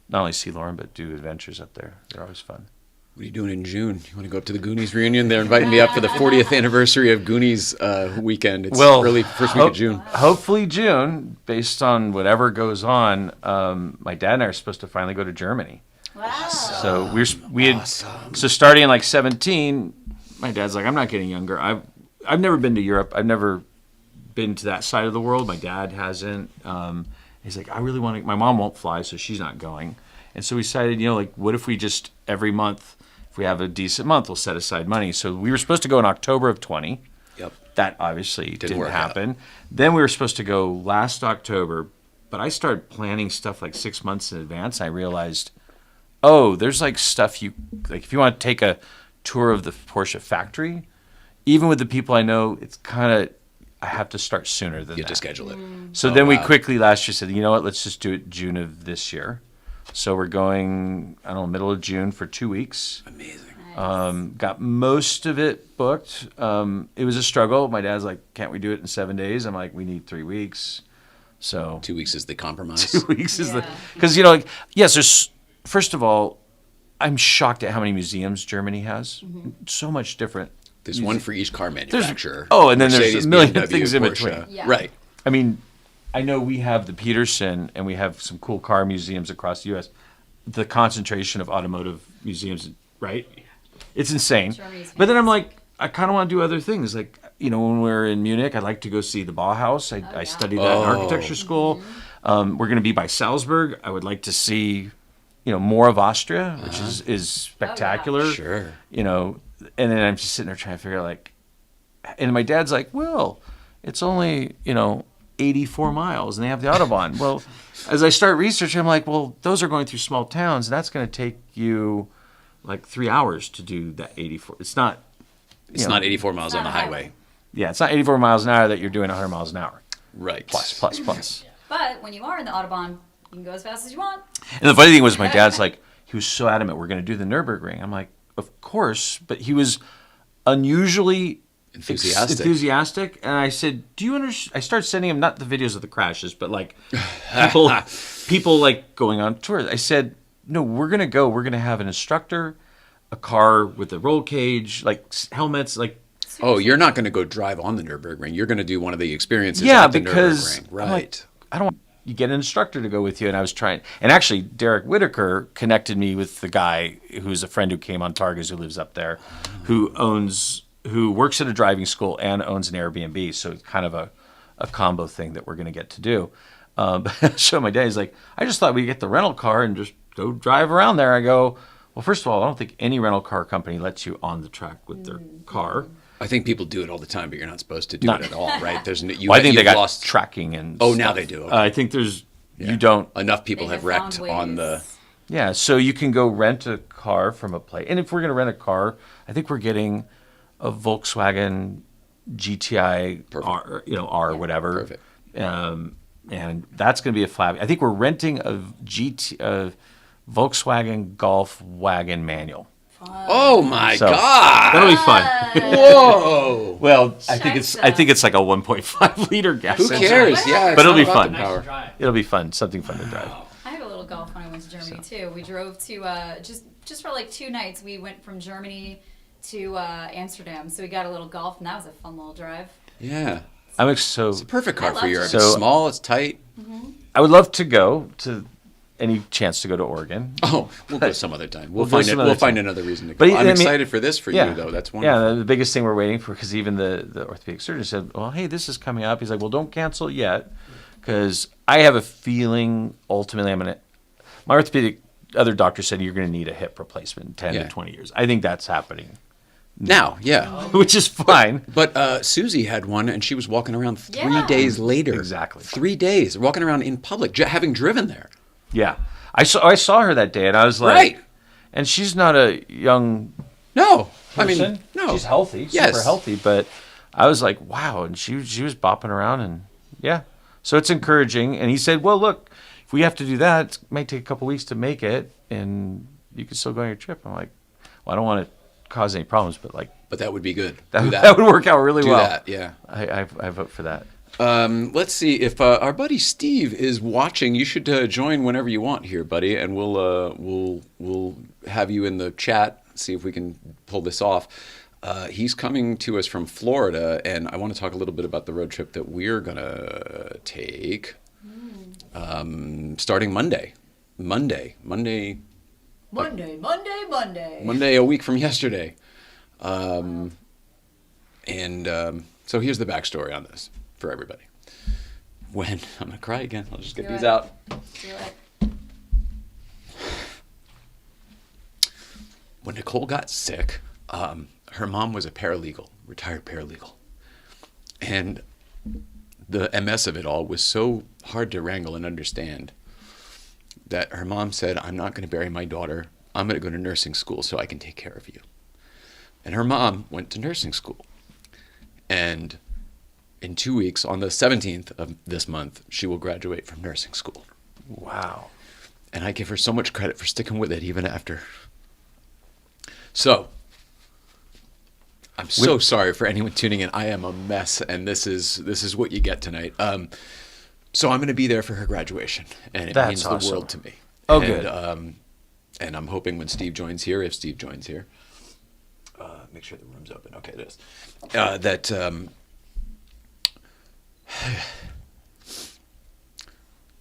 not only see Lauren but do adventures up there. They're always fun. What are you doing in June? You want to go up to the Goonies reunion? They're inviting me up for the 40th anniversary of Goonies weekend. It's early first week of June. Hopefully June, based on whatever goes on. My dad and I are supposed to finally go to Germany. Wow. So we had so starting in like 17. My dad's like, I'm not getting younger. I've never been to Europe. I've never been to that side of the world. My dad hasn't. He's like, I really want to. My mom won't fly, so she's not going. And so we decided, like, what if we just every month, if we have a decent month, we'll set aside money. So we were supposed to go in October of 20. Yep. That obviously didn't work out. happen. Then we were supposed to go last October, but I started planning stuff like 6 months in advance. I realized, there's like stuff if you want to take a tour of the Porsche factory, even with the people I know, it's kind of, I have to start sooner than You have that. to schedule it. So then we quickly last year said, you know what, let's just do it June of this year. So we're going, I don't know, middle of June for 2 weeks. Amazing. Got most of it booked. It was a struggle. My dad's like, can't we do it in 7 days? I'm like, we need 3 weeks. So 2 weeks is the compromise. 2 weeks is the, Yeah. because, yes, there's, first of all, I'm shocked at how many museums Germany has. So much different. There's one for each car manufacturer. And then there's Mercedes, a million BMW, things in Porsche. between. Yeah. Right. I mean, I know we have the Peterson and we have some cool car museums across the U.S. The concentration of automotive museums, right? It's insane. Germany's But then I'm like, I kind of want to do other things. Like, when we're in Munich, I'd like to go see the Bauhaus. I studied that in architecture school. We're going to be by Salzburg. I would like to see, more of Austria, which is spectacular. Sure. And then I'm just sitting there trying to figure out, like, and my dad's like, well, it's only, 84 miles and they have the Autobahn. Well, as I start researching, I'm like, well, those are going through small towns and that's going to take you like 3 hours to do that 84. It's not, It's not 84 miles on the not a highway. yeah, it's not 84 miles an hour that you're doing 100 miles an hour. Right. Plus. But when you are in the Autobahn, you can go as fast as you want. And the funny thing was my dad's like, he was so adamant, we're going to do the Nürburgring. I'm like, of course, but he was unusually enthusiastic. And I said, do you understand? I started sending him not the videos of the crashes, but like people like going on tours. I said, no, we're going to go. We're going to have an instructor, a car with a roll cage, like helmets, like. Oh, you're not going to go drive on the Nürburgring. You're going to do one of the experiences Yeah, at the because Nürburgring. I'm Right. like, I don't. You get an instructor to go with you, and I was trying. And actually, Derek Whitaker connected me with the guy who's a friend who came on Targas, who lives up there, who works at a driving school and owns an Airbnb. So it's kind of a combo thing that we're going to get to do. So my dad is like, I just thought we'd get the rental car and just go drive around there. I go, Well, first of all, I don't think any rental car company lets you on the track with their car. I think people do it all the time, but you're not supposed to do Not- it at all, right? There's no, Well, I think they you've got lost tracking and Oh, now stuff. they do. Okay. I think there's you don't. enough people They have found wrecked on the. ways. Yeah, so you can go rent a car from a place. And if we're going to rent a car, I think we're getting a Volkswagen GTI Perfect. R, R whatever. Perfect. And that's going to be a flab. I think we're renting a Volkswagen Golf wagon manual. Oh my So God! that'll be fun. Whoa! Well, I Checks think it's like a 1.5 liter gas. Who engine. cares? Yeah, But it'll be it's not about fun. the Nice power. to drive. It'll be fun. Something fun to drive. I had a little golf when I went to Germany too. We drove to just for like 2 nights. We went from Germany to Amsterdam, so we got a little golf, and that was a fun little drive. Yeah, So it's a perfect car I for love Europe. it. It's So- small. It's tight. I would love to go to any chance to go to Oregon. Oh, we'll go some other time. We'll We'll go find it. some We'll other find time. another reason to go. But, I'm I mean- excited for this for you, though. That's wonderful. Yeah, the biggest thing we're waiting for, because even the orthopedic surgeon said, well, hey, this is coming up. He's like, well, don't cancel yet, because I have a feeling ultimately my orthopedic other doctor said you're going to need a hip replacement in 10 Yeah. to 20 years. I think that's happening, Now, yeah. which is fine. But Susie had one, and she was walking around 3 Yeah. days later. Exactly. 3 days, walking around in public, having driven there. Yeah. I saw her that day, and I was like, Right. and she's not a young No, I person. mean, no. She's healthy, Yes. super healthy, but I was like, wow, and she was bopping around, and yeah. So it's encouraging, and he said, well, look, if we have to do that, it might take a couple weeks to make it, and you can still go on your trip. I'm like, well, I don't want to cause any problems, but like But that would be good. that, Do that. that would work out really Do well. that, yeah. I vote for that. Let's see if our buddy Steve is watching. You should join whenever you want here, buddy, and we'll have you in the chat. See if we can pull this off. He's coming to us from Florida, and I want to talk a little bit about the road trip that we're gonna take. Starting Monday, Monday, a week from yesterday. So here's the backstory on this for everybody. I'm gonna cry again. I'll just get Do these it. out. Do it. When Nicole got sick, her mom was a paralegal, retired paralegal. And the MS of it all was so hard to wrangle and understand that her mom said, I'm not going to bury my daughter. I'm going to go to nursing school so I can take care of you. And her mom went to nursing school. And in 2 weeks, on the 17th of this month, she will graduate from nursing school. Wow. And I give her so much credit for sticking with it even after. So, I'm so sorry for anyone tuning in. I am a mess, and this is what you get tonight. So I'm going to be there for her graduation, and it That's means awesome. the world to me. Oh, and, good. And I'm hoping when Steve joins here, if Steve joins here, make sure the room's open. Okay, it is.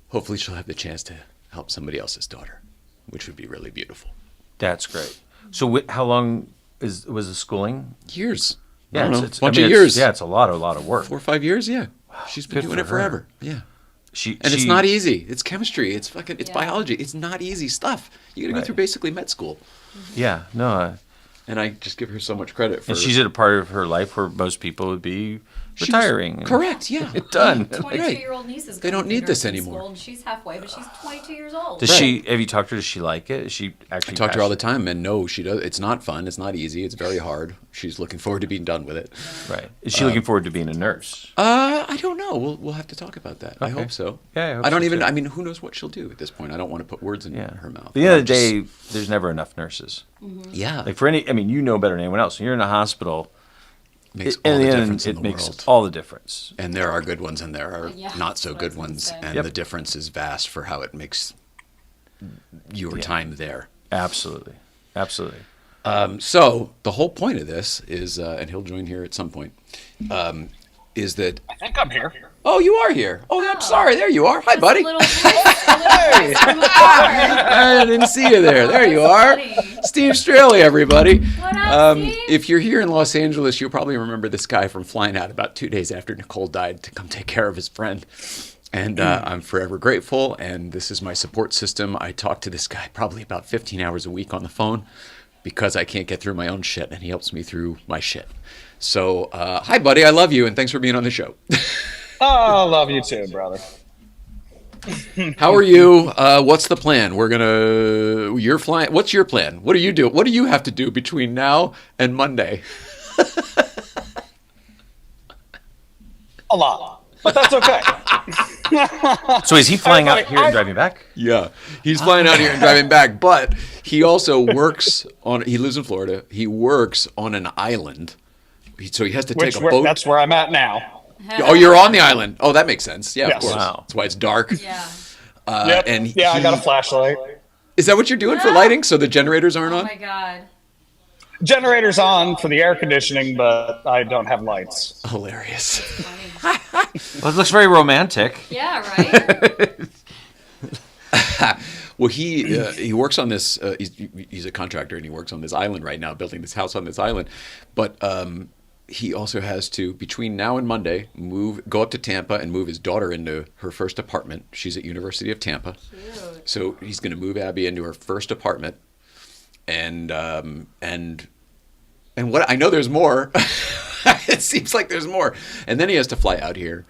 Hopefully she'll have the chance to help somebody else's daughter, which would be really beautiful. That's great. So how long was the schooling? Years. Yeah, I don't know. it's Bunch I mean, of it's- years. Yeah, it's a lot of work. 4 or 5 years, yeah. She's been good doing for it forever. her. Yeah. She And it's not easy. It's chemistry. It's Yeah. biology. It's not easy stuff. You got to go Right. through basically med school. Yeah, no. And I just give her so much credit for And she's at a part of her life where most people would be She's- retiring. Correct, yeah. Done. 22-year-old niece is They going don't through need this nursing anymore. school, and she's halfway, but she's 22 years old. Does she? Have you talked to her? Does she like it? Is she actually? I talk to her all the passionate? time, and no, she does. It's not fun. It's not easy. It's very hard. She's looking forward to being done with it. Right. Is she looking forward to being a nurse? I don't know. We'll have to talk about that. I Okay. hope so. Yeah, I hope I don't so, even. too. I mean, who knows what she'll do at this point? I don't want to put words in Yeah. her mouth. At the end I'm of the just- day, there's never enough nurses. yeah, Like for any, I mean, you know better than anyone else. When you're in a hospital, makes in all the the end, difference in it the makes world. all the difference. And there are good ones, and there are Yeah, not so that's good what I was ones, gonna say. and Yep. the difference is vast for how it makes your time there. Absolutely, absolutely. So the whole point of this is, and he'll join here at some point, is that I think I'm here. oh, you are here. Oh, I'm sorry. There you are. Hi, Just buddy. A little voice from afar. I didn't see you there. There you That's are. funny. Steve Straley, everybody. What up, Steve? If you're here in Los Angeles, you'll probably remember this guy from flying out about 2 days after Nicole died to come take care of his friend. And I'm forever grateful, and this is my support system. I talk to this guy probably about 15 hours a week on the phone because I can't get through my own shit, and he helps me through my shit. So, hi, buddy. I love you, and thanks for being on the show. Oh, love you too, brother. How are you? What's the plan? You're flying. What's your plan? What do you do? What do you have to do between now and Monday? A lot, but that's okay. So is he flying out here and driving back? Yeah, he's flying out here and driving back, but he also works he lives in Florida. He works on an island. So he has to take a boat. That's where I'm at now. Oh, you're on the island. Oh, that makes sense. Yeah, Yes. of course. Wow. That's why it's dark. Yeah. Yep. I got a flashlight. Is that what you're doing for lighting? So the generators aren't Oh on? my god. Generator's on for the air conditioning, but I don't have lights. Hilarious. Funny. Well, it looks very romantic. Yeah, right? Well, he works on this. He's a contractor, and he works on this island right now, building this house on this island. But he also has to, between now and Monday, go up to Tampa and move his daughter into her first apartment. She's at University of Tampa. Cute. So he's going to move Abby into her first apartment. And what I know, there's more. It seems like there's more. And then he has to fly out here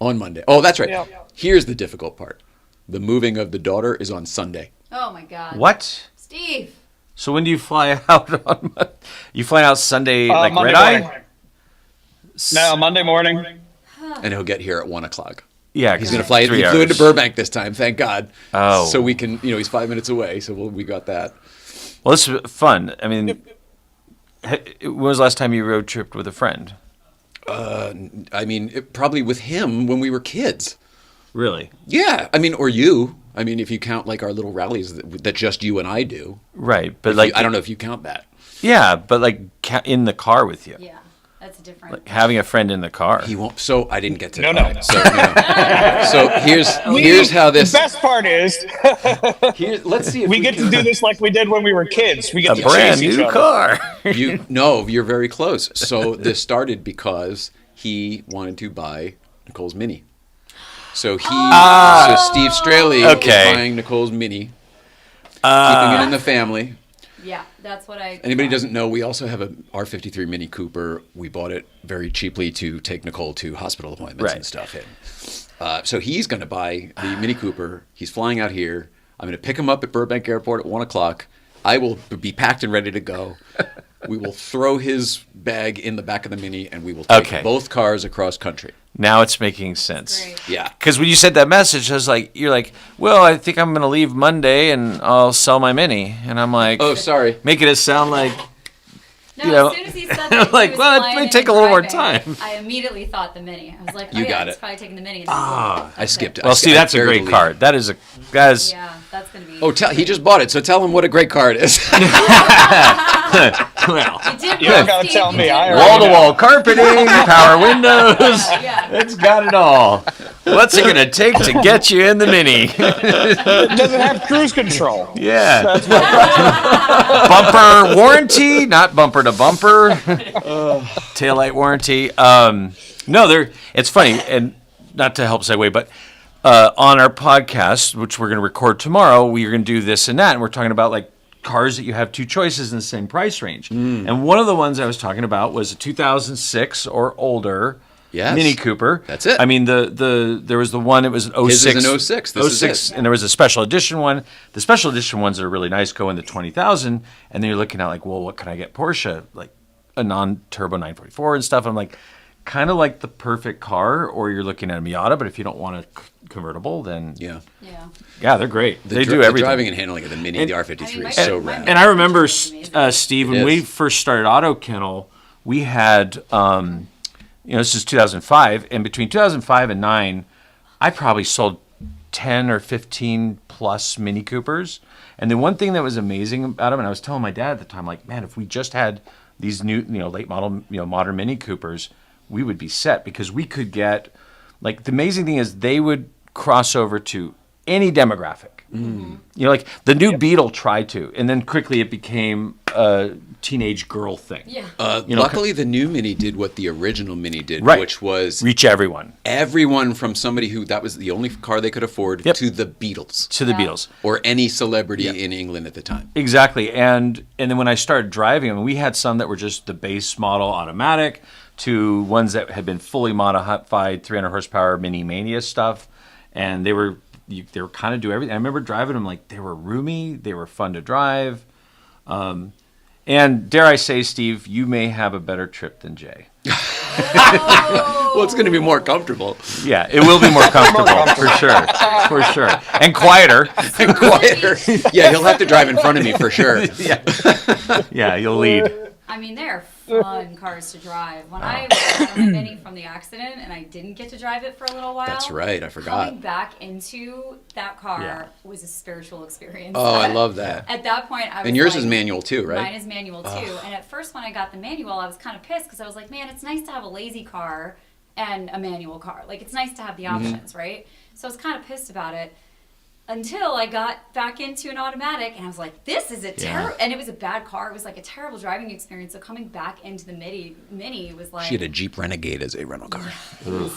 on Monday. Oh, that's right. Yeah. Here's the difficult part. The moving of the daughter is on Sunday. Oh my god. What? Steve. So when do you fly out on? You flying out Sunday like Monday red eye? morning. No, Monday morning. And he'll get here at 1 o'clock. Yeah, He's going to fly. He flew into Burbank this time, thank God. Oh. So we can, he's 5 minutes away, so we got that. Well, this is fun. I mean, when was the last time you road tripped with a friend? Probably with him when we were kids. Really? Yeah, or you. If you count like our little rallies that just you and I do. Right, but I don't know if you count that. Yeah, but like in the car with you. Yeah. That's different. Like having a friend in the car. He won't. So I didn't get to. No. So here's how this. The best part is Let's see if we get to do this like we did when we were kids. We get A to brand chase each new other. car. You're very close. So this started because he wanted to buy Nicole's Mini. So Steve Straley is buying Nicole's Mini, keeping it in the family. Yeah, that's what I. Anybody doesn't know, we also have a R53 Mini Cooper. We bought it very cheaply to take Nicole to hospital appointments and stuff. So he's going to buy the Mini Cooper. He's flying out here. I'm going to pick him up at Burbank Airport at 1 o'clock. I will be packed and ready to go. We will throw his bag in the back of the Mini, and we will take both cars across country. Now it's making sense. Great. Yeah. Because when you said that message, I was like, you're like, well, I think I'm going to leave Monday and I'll sell my Mini. And I'm like, Oh, sorry. making it sound like, No, as soon as he said that, like, he was well, it flying may in take and a little more driving, time. I immediately thought the Mini. I was like, You got it's it. probably taking the Mini. I skipped it. well, see, that's a great car. That is. Yeah, that's gonna be. Oh, he just bought it, so tell him what a great car it is. well, You did You don't gotta Steve, tell you me. did I well. already wall-to-wall carpeting, power windows. Yeah. It's got it all. What's it going to take to get you in the Mini? It doesn't have cruise control. Yeah. Bumper warranty, not bumper to bumper. Taillight warranty. No, it's funny, and not to help segue, but on our podcast, which we're going to record tomorrow, we're going to do this and that, and we're talking about like cars that you have two choices in the same price range. And one of the ones I was talking about was a 2006 or older Mini Cooper. That's it. I mean, there was the one, it was an 06. His is an 06. This is it. And there was a special edition one. The special edition ones that are really nice go in the 20,000, and then you're looking at like, well, what can I get Porsche? Like a non-turbo 944 and stuff. I'm like, kind of like the perfect car, or you're looking at a Miata, but if you don't want a convertible, then Yeah. yeah, they're great. They do The everything. driving and handling of the Mini, the R53 is so rad. And I remember, Steve, when It we is. first started Auto Kennel, we had, this is 2005, and between 2005 and 9, I probably sold 10 or 15 plus Mini Coopers. And the one thing that was amazing about them, and I was telling my dad at the time, like, man, if we just had these new, late model, modern Mini Coopers, we would be set, because we could get, like, the amazing thing is they would cross over to any demographic. You know, like the new Beetle tried to, and then quickly it became a teenage girl thing. Yeah. Luckily, the new Mini did what the original Mini did, Right. which was Reach everyone everyone from somebody who that was the only car they could afford Yep. to the Beatles to the Yeah. Beatles. or any celebrity in England at the time. Exactly. And then when I started driving them, we had some that were just the base model automatic to ones that had been fully modified 300 horsepower Mini Mania stuff. And they were kind of do everything. I remember driving them like they were roomy. They were fun to drive. And dare I say, Steve, you may have a better trip than Jay. Well, it's going to be more comfortable Yeah, it will be more comfortable for sure. For sure. And quieter. and quieter. Yeah, he'll have to drive in front of me for sure. Yeah, you'll lead. I mean, they're fun cars to drive. When I was on my Mini from the accident and I didn't get to drive it for a little while. That's right, I forgot. Coming back into that car Yeah. was a spiritual experience. Oh, I love that. At that point, I was And yours like, is manual too, right? Mine is manual too. And at first, when I got the manual, I was kind of pissed because I was like, man, it's nice to have a lazy car and a manual car. Like, it's nice to have the options, right? So I was kind of pissed about it until I got back into an automatic and I was like, this is a terrible, and it was a bad car. It was like a terrible driving experience. So coming back into the Mini was like. She had a Jeep Renegade as a rental car. I mean,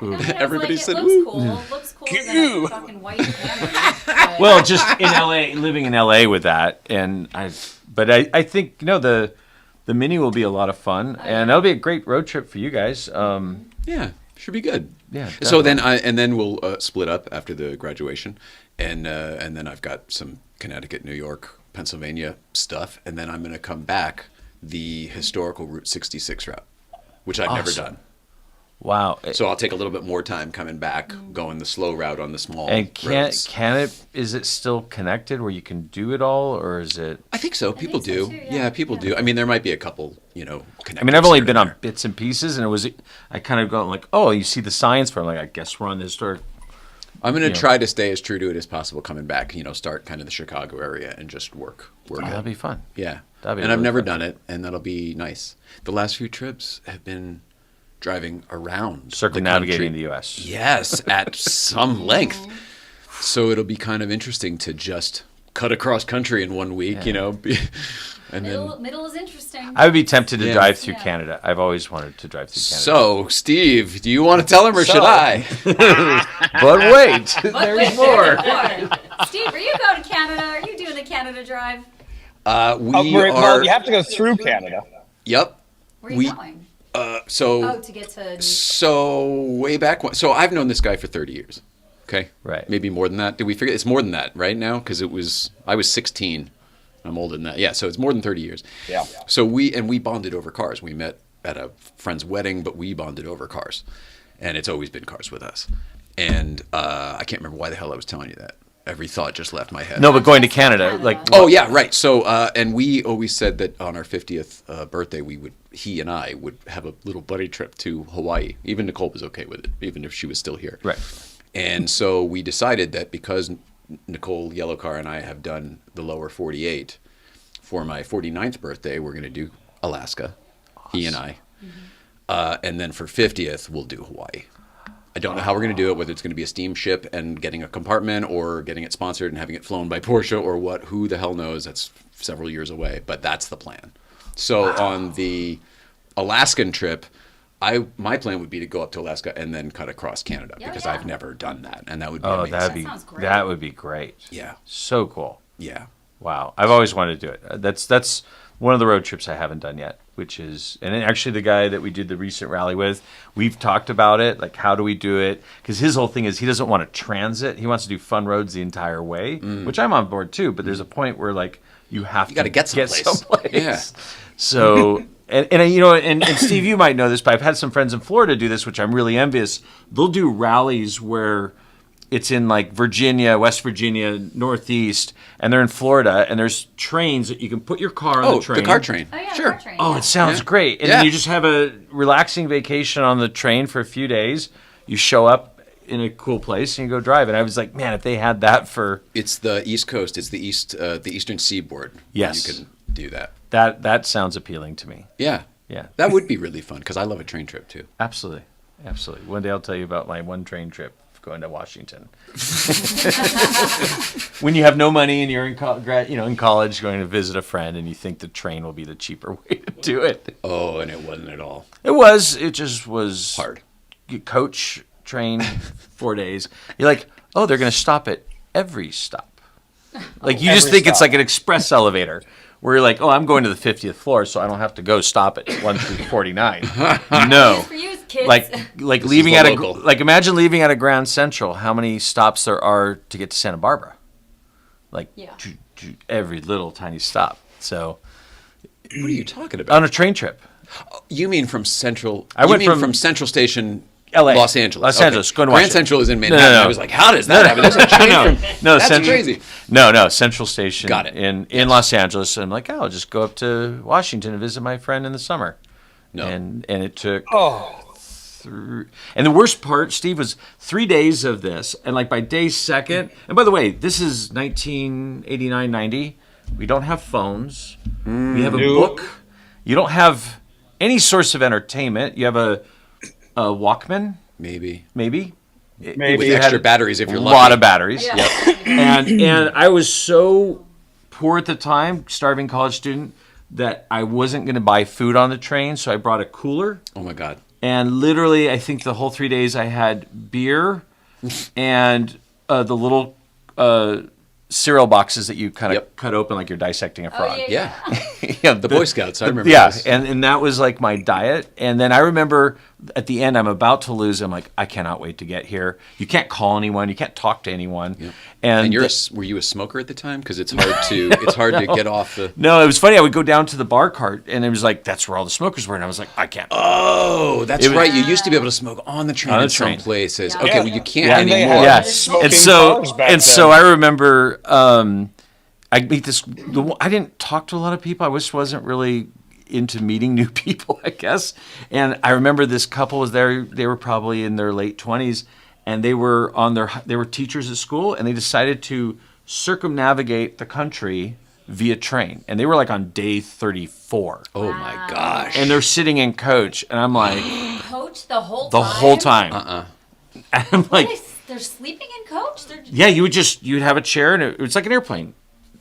I was Everybody like, said, it "Woo." looks cool. It looks cooler than a fucking white Camry. But Well, just in LA, living in LA with that, and I think the Mini will be a lot of fun, and that'll be a great road trip for you guys. Yeah, should be good. Yeah, So then we'll split up after the graduation, and then I've got some Connecticut, New York, Pennsylvania stuff, and then I'm going to come back the historical Route 66 route, which I've never Awesome. done. Wow. So I'll take a little bit more time coming back, going the slow route on the small And roads. is it still connected where you can do it all, or is it? I think so. People think so do. too, Yeah, yeah. people do. I mean, there might be a couple, connectors. I mean, I've only here been and on there. bits and pieces, and I kind of go like, oh, you see the signs for it. I'm like, I guess we're on the historic. I'm going to try to stay as true to it as possible coming back, start kind of the Chicago area and just work Oh, it. that'd be fun. Yeah. That'd be And I've really never fun. done it, and that'll be nice. The last few trips have been driving around Circumnavigating the country. U.S. Yes, at some length. So it'll be kind of interesting to just cut across country in 1 week, and then. middle is interesting. I would be tempted to Yeah. drive through Yeah. Canada. I've always wanted to drive through Canada. So, Steve, do you want to tell him or should I? But wait, there's more. Steve, are you going to Canada? Are you doing the Canada drive? Well, you have to go through Canada. Yep. Where are you We- going? So. Oh, to get to. So way back when, so I've known this guy for 30 years. Okay. Right. Maybe more than that. Did we figure it's more than that right now? Because I was 16. I'm older than that. Yeah. So it's more than 30 years. Yeah. So we bonded over cars. We met at a friend's wedding, but we bonded over cars, and it's always been cars with us. And I can't remember why the hell I was telling you that. Every thought just left my head. No, but going to Canada, like Oh yeah, right. So and we always said that on our 50th birthday, he and I would have a little buddy trip to Hawaii. Even Nicole was okay with it, even if she was still here. Right. And so we decided that because Nicole Yellowcar and I have done the lower 48 for my 49th birthday, we're going to do Alaska, he and I, and then for 50th we'll do Hawaii. I don't know how we're going to do it, whether it's going to be a steamship and getting a compartment or getting it sponsored and having it flown by Porsche or what. Who the hell knows? That's several years away, but that's the plan. So on the Alaskan trip, my plan would be to go up to Alaska and then cut across Canada because yeah. I've never done that, and that would be oh, amazing. sounds great. that would be great. Yeah, So cool. yeah. Wow, I've always wanted to do it. That's one of the road trips I haven't done yet, which is, and then actually the guy that we did the recent rally with, we've talked about it, like how do we do it? Because his whole thing is he doesn't want to transit. He wants to do fun roads the entire way, which I'm on board too. But there's a point where like you have to gotta get someplace. Yeah. So. And Steve, you might know this, but I've had some friends in Florida do this, which I'm really envious. They'll do rallies where it's in like Virginia, West Virginia, Northeast, and they're in Florida, and there's trains that you can put your car on the train. the car train. Oh yeah, Sure. car train. Oh, yeah. it sounds Yeah. great. And Yeah. then you just have a relaxing vacation on the train for a few days. You show up in a cool place and you go drive. And I was like, man, if they had that for It's the East Coast. It's the eastern seaboard. Yes. You can do that. that sounds appealing to me. Yeah. Yeah. That would be really fun because I love a train trip too. Absolutely. Absolutely. One day I'll tell you about my one train trip. going to Washington. When you have no money and you're in college going to visit a friend and you think the train will be the cheaper way to do it. Oh, and it wasn't at all. It just was Hard. Coach, train, 4 days. You're like, oh, they're going to stop at every stop. Like you just think it's like an express elevator where you're like, oh, I'm going to the 50th floor, so I don't have to go stop at 1 through 49. No. For you kids. Like leaving at local. imagine leaving at a Grand Central, how many stops there are to get to Santa Barbara. Like Yeah. every little tiny stop. So What are you talking about? on a train trip. You mean from Central? I went you mean from- from Central Station, LA. Los Angeles. Los Angeles, going to Grand Washington. Central is in Manhattan. No. I was like, how does that happen? There's a train No, That's Central, crazy. No, Central Station. Got it. In Los Angeles. And I'm like, I'll just go up to Washington and visit my friend in the summer. No. And it took Oh, and the worst part, Steve, was 3 days of this. And like by day second, and by the way, this is 1989, 90. We don't have phones. We have a Nope. book. You don't have any source of entertainment. You have a Walkman, Maybe. maybe. Maybe. With You extra had batteries if you're a lucky. lot of batteries. Yeah. And I was so poor at the time, starving college student, that I wasn't going to buy food on the train. So I brought a cooler. Oh my God. And literally, I think the whole 3 days I had beer and the little cereal boxes that you kind of Yep. cut open like you're dissecting a frog. Yeah. Yeah, The Boy Scouts. I remember. Yeah, those. and that was like my diet. And then I remember at the end, I'm about to lose. I'm like, I cannot wait to get here. You can't call anyone. You can't talk to anyone. Yep. And And were you a smoker at the time? Because it's hard to get off the. no, it was funny. I would go down to the bar cart, and it was like, that's where all the smokers were. And I was like, I can't. Oh, that's It was- right. You used to be able to smoke on the train On the in some train. places. Yeah. Okay, Yeah. well you can't Yeah, and they anymore. had Yeah. smoking And so cars back so then. I remember I meet this. I didn't talk to a lot of people. I just wasn't really into meeting new people, I guess. And I remember this couple was there. They were probably in their late 20s, and they were teachers at school, and they decided to circumnavigate the country via train. And they were like on day 34. Oh my gosh. And they're sitting in coach, and I'm like Coach the whole the time. whole time. I'm like, They're sleeping in coach. They're yeah, you'd have a chair, and it's like an airplane.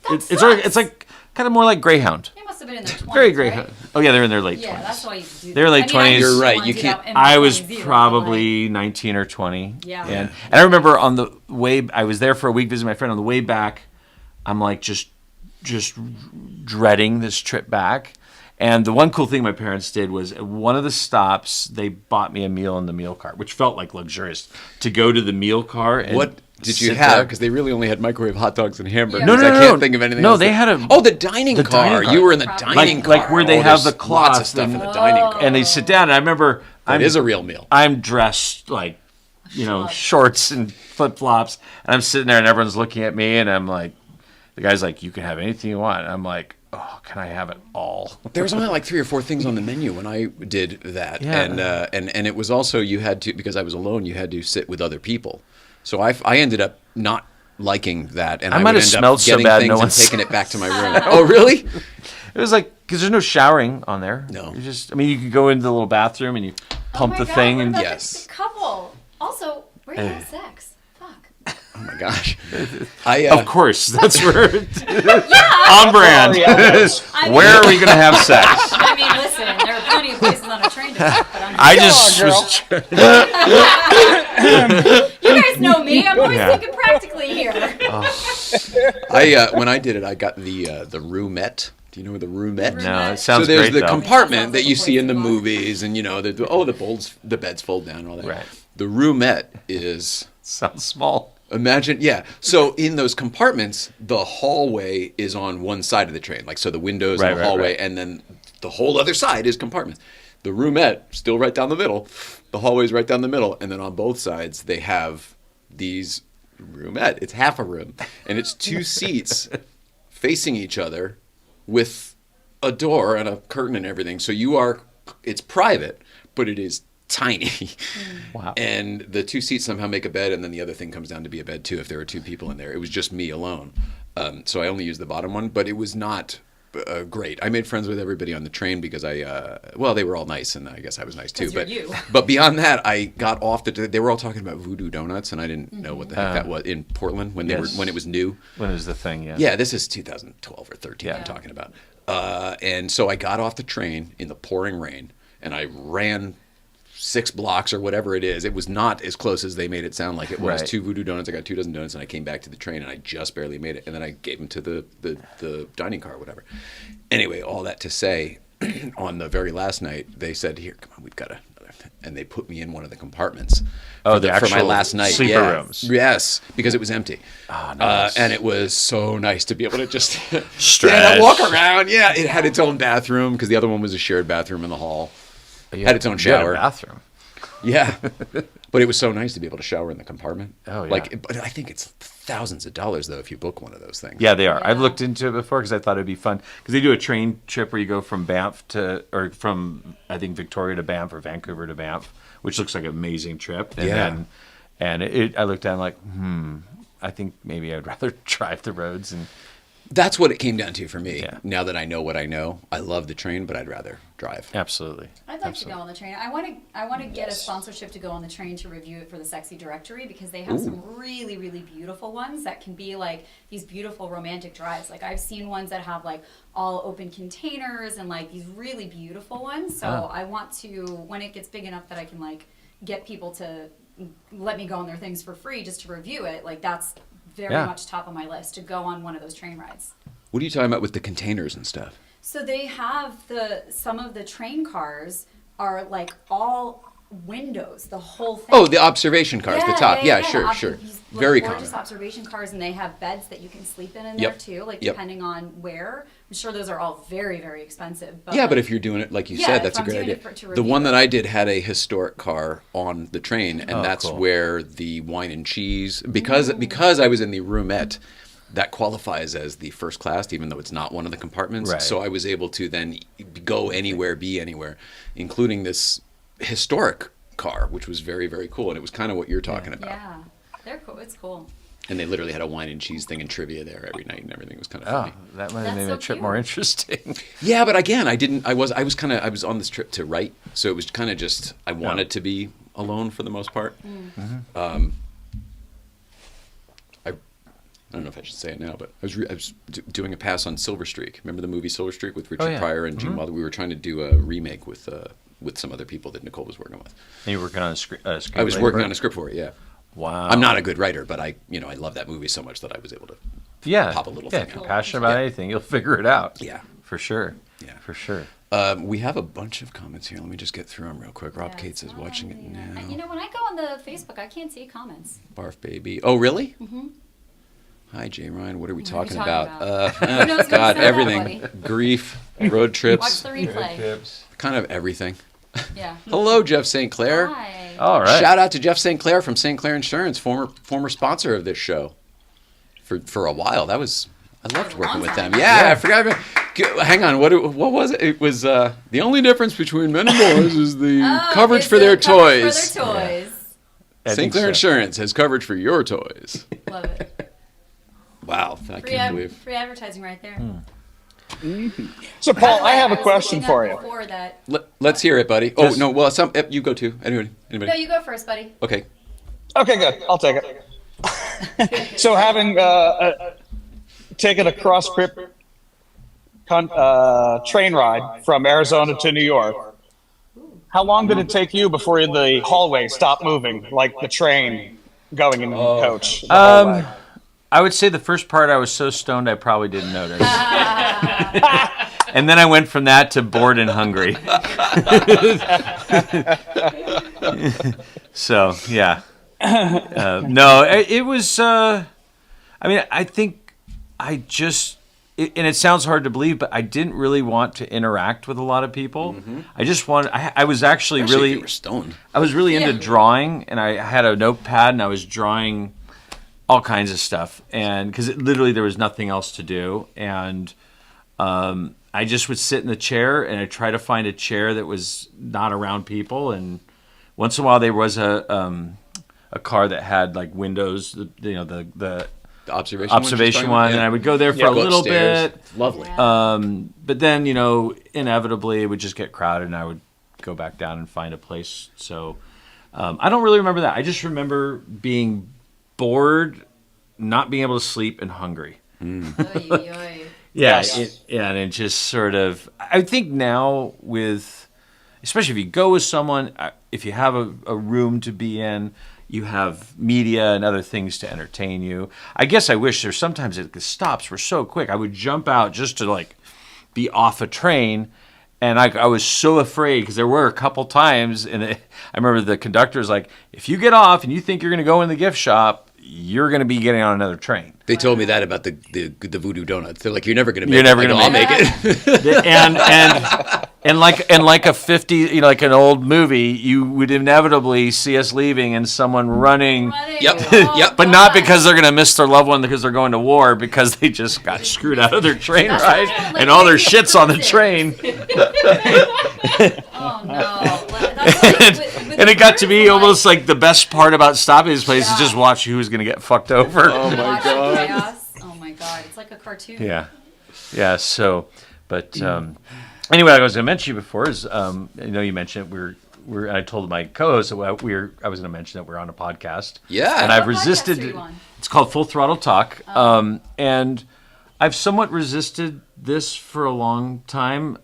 That It's sucks. like kind of more like Greyhound. They must have been in their 20s. Very right? Greyhound. Oh yeah, they're in their late 20s. Yeah, that's why you do. They're late that. I mean, 20s. You're right, ones you that can't- out I was 20s, but, probably 19 or 20. Yeah. And I remember on the way, I was there for a week visiting my friend. On the way back, I'm like just dreading this trip back. And the one cool thing my parents did was at one of the stops, they bought me a meal in the meal cart, which felt like luxurious to go to the meal car. And What did you sit have? there. Because they really only had microwave hot dogs and hamburgers. No, no, I no, can't no. think of anything No, else. they had a- Oh, the dining the car. dining car. You were in the Probably. dining car. Like where they Oh, have the there's cloth. Lots of stuff in and- the dining car. And they sit down. And I remember It is a real meal. I'm dressed like, shorts and flip flops, and I'm sitting there, and everyone's looking at me, and I'm like, the guy's like, you can have anything you want. And I'm like, oh, can I have it all? There was only like 3 or 4 things on the menu when I did that, Yeah. and it was also you had to, because I was alone, you had to sit with other people. So I ended up not liking that, and I I, might would have end smelled up so getting bad, things no and one's- taking it back to my room. Oh, really? It was like, because there's no showering on there. No. You just, I mean, you could go into the little bathroom and you pump Oh my the God, thing, what and about Yes. the couple. Also, where do you have sex? Fuck. Oh my gosh! of course, that's where on brand. I mean- Where are we gonna have sex? I mean, listen, there are plenty of places on a train to fuck, but I'm I just, just on, girl. you guys know me. I'm always Yeah. thinking practically here. When I did it, I got the roomette. Do you know the roomette? no, it So sounds there's great the though. compartment that you Sounds see like in the a place to go. movies, and the beds fold down and all that. Right. The roomette is. Sounds small. Imagine, yeah. So in those compartments, the hallway is on one side of the train, like so the windows Right, and the right, hallway, right. and then the whole other side is compartments. The roomette still right down the middle. The hallway's right down the middle, and then on both sides they have these roomette. It's half a room, and it's 2 seats facing each other with a door and a curtain and everything. So it's private, but it is tiny. Wow. And the 2 seats somehow make a bed, and then the other thing comes down to be a bed too if there are 2 people in there. It was just me alone. So I only used the bottom one, but it was not great. I made friends with everybody on the train because they were all nice, and I guess I was nice too. But you're you. but beyond that, I got off they were all talking about Voodoo Donuts, and I didn't know what the heck that was in Portland when when it was new. When it was the thing, yeah. Yeah, this is 2012 or 13. Yeah. I'm talking about. And so I got off the train in the pouring rain, and I ran 6 blocks or whatever it is. It was not as close as they made it sound like it was. Right. 2 Voodoo Donuts. I got 2 dozen donuts, and I came back to the train, and I just barely made it. And then I gave them to the dining car or whatever. Anyway, all that to say, on the very last night, they said, "Here, come on, we've got another." And they put me in one of the compartments Oh, for my actual last night. sleeper rooms. Yes, because it was empty. Oh, nice. And it was so nice to be able to just Stretch. walk around. Yeah, it had its own bathroom because the other one was a shared bathroom in the hall. Had its own You had a shower. bathroom. Yeah, but it was so nice to be able to shower in the compartment. Oh, yeah. But I think it's thousands of dollars though if you book one of those things. Yeah, they are. I've Yeah. looked into it before because I thought it'd be fun. Because they do a train trip where you go from Banff from I think Victoria to Banff or Vancouver to Banff, which looks like an amazing trip. And Yeah. I looked down like, I think maybe I'd rather drive the roads and. That's what it came down to for me. Yeah. Now that I know what I know, I love the train, but I'd rather drive. Absolutely. I'd like to go on the train. I want to get a sponsorship to go on the train to review it for the Sexy Directory because they have some really, really beautiful ones that can be like these beautiful romantic drives. Like I've seen ones that have like all open containers and like these really beautiful ones. So I want to, when it gets big enough that I can like get people to let me go on their things for free just to review it, like that's very much top of my list to go on one of those train rides. What are you talking about with the containers and stuff? So they have some of the train cars are like all windows, the whole thing. Oh, the observation cars, the top. Yeah, sure. These Very gorgeous common. observation cars, and they have beds that you can sleep in Yep. there too, like Yep. depending on where. I'm sure those are all very, very expensive. But Yeah, but like, if you're doing it like you Yeah, said, if that's a I'm great doing idea. it to The one review that it. I did had a historic car on the train, and Oh, that's cool. where the wine and cheese, because I was in the roomette, that qualifies as the first class, even though it's not one of the compartments. Right. So I was able to then go anywhere, be anywhere, including this historic car, which was very, very cool. And it was kind of what you're talking about. yeah, they're cool. It's cool. And they literally had a wine and cheese thing and trivia there every night, and everything was kind of Oh, funny. that might have That's made so the trip cute. more interesting. Yeah, but again, I was on this trip to write, so it was kind of just I wanted to be alone for the most part. I don't know if I should say it now, but I was doing a pass on Silver Streak. Remember the movie Silver Streak with Richard yeah. Pryor and Gene Wilder? We were trying to do a remake with some other people that Nicole was working with. And you were working on a script. I was working on a script for it. Yeah, Wow. I'm not a good writer, but I love that movie so much that I was able to. pop a little yeah, thing if you're out. passionate about Yeah. anything, you'll figure it out. Yeah. For sure. Yeah. For sure. We have a bunch of comments here. Let me just get through them real quick. Rob Yeah, Cates it's is not watching it letting me- now. You know, when I go on the Facebook, I can't see comments. Barf baby. Oh, really? Mm-hmm. Hi, Jay Ryan. What are we What are talking you about? talking Who knows what God, you said, everything. buddy? Grief, road trips, Watch the replay. kind of everything. Yeah. Hello, Jeff St. Clair. Hi. All right. Shout out to Jeff St. Clair from St. Clair Insurance, former sponsor of this show for a while. I loved working with them. Yeah, I forgot. Hang on, what was it? It was the only difference between men and boys is the coverage It's for the their coverage toys. For their toys. I St. think Clair so. Insurance has coverage for your toys. Love it. Wow, I can't believe. Free advertising right there. So, By the Paul, way, I have a was question looking for up you. before that. Let's hear it, buddy. Oh no, well, you go too. Anybody? No, you go first, buddy. Okay. Okay, good. I'll take it. So, having taken a cross trip train ride from Arizona to New York, how long did it take you before the hallway stopped moving, like the train going in the coach? The hallway? I would say the first part I was so stoned I probably didn't notice. And then I went from that to bored and hungry. So, yeah. No, it was, I mean, I think I just, and it sounds hard to believe, but I didn't really want to interact with a lot of people. I just wanted, I was actually Especially if really, you were stoned. I was really into Yeah. drawing, and I had a notepad, and I was drawing all kinds of stuff, and because literally there was nothing else to do, and I just would sit in the chair, and I'd try to find a chair that was not around people, and once in a while there was a car that had like windows, the The observation one, and I would go there for a little upstairs. bit. Lovely. But then, inevitably it would just get crowded, and I would go back down and find a place. So I don't really remember that. I just remember being bored, not being able to sleep, and hungry. Oy, oy, oy. Yeah, Yes. and it just sort of. I think now especially if you go with someone, if you have a room to be in, you have media and other things to entertain you. I guess I wish sometimes the stops were so quick. I would jump out just to be off a train, and I was so afraid because there were a couple times, and I remember the conductor was like, "If you get off and you think you're going to go in the gift shop, you're going to be getting on another train." They told me that about the Voodoo Donuts. They're like, "You're never going to make You're it." never I go, gonna I'll make make it. and like a 50, like an old movie, you would inevitably see us leaving and someone running. Yep. Oh, Yep. But not God. because they're going to miss their loved one because they're going to war, because they just got screwed out of their train That's ride what, and all their crazy shit's on the coincidence. train. Oh no. That's like with And it got to be cruise, almost like the best part about stopping this place is Yeah. just watch who's going to get fucked over. Oh my watch God. chaos. Oh my God. It's like a cartoon. Yeah. So, but anyway, I was going to mention you before is you mentioned we're I told my co-host that I was going to mention that we're on a podcast. Yeah. And I've What podcast resisted. are you on? It's called Full Throttle Talk, and I've somewhat resisted this for a long time.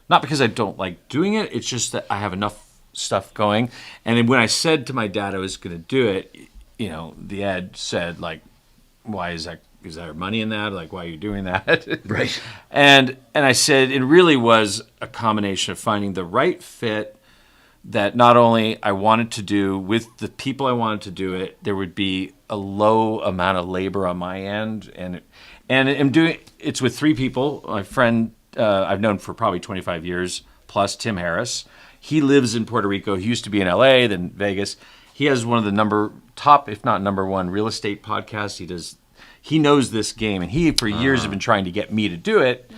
Not because I don't like doing it. It's just that I have enough stuff going. And then when I said to my dad I was going to do it, the Ed said "Why is that? Is there money in that? Why are you doing that?" Right. And I said it really was a combination of finding the right fit that not only I wanted to do with the people I wanted to do it, there would be a low amount of labor on my end, and I'm doing it's with three people. My friend I've known for probably 25 years plus, Tim Harris. He lives in Puerto Rico. He used to be in LA, then Vegas. He has one of the top, if not number one, real estate podcasts. He knows this game, and he for years has been trying to get me to do it.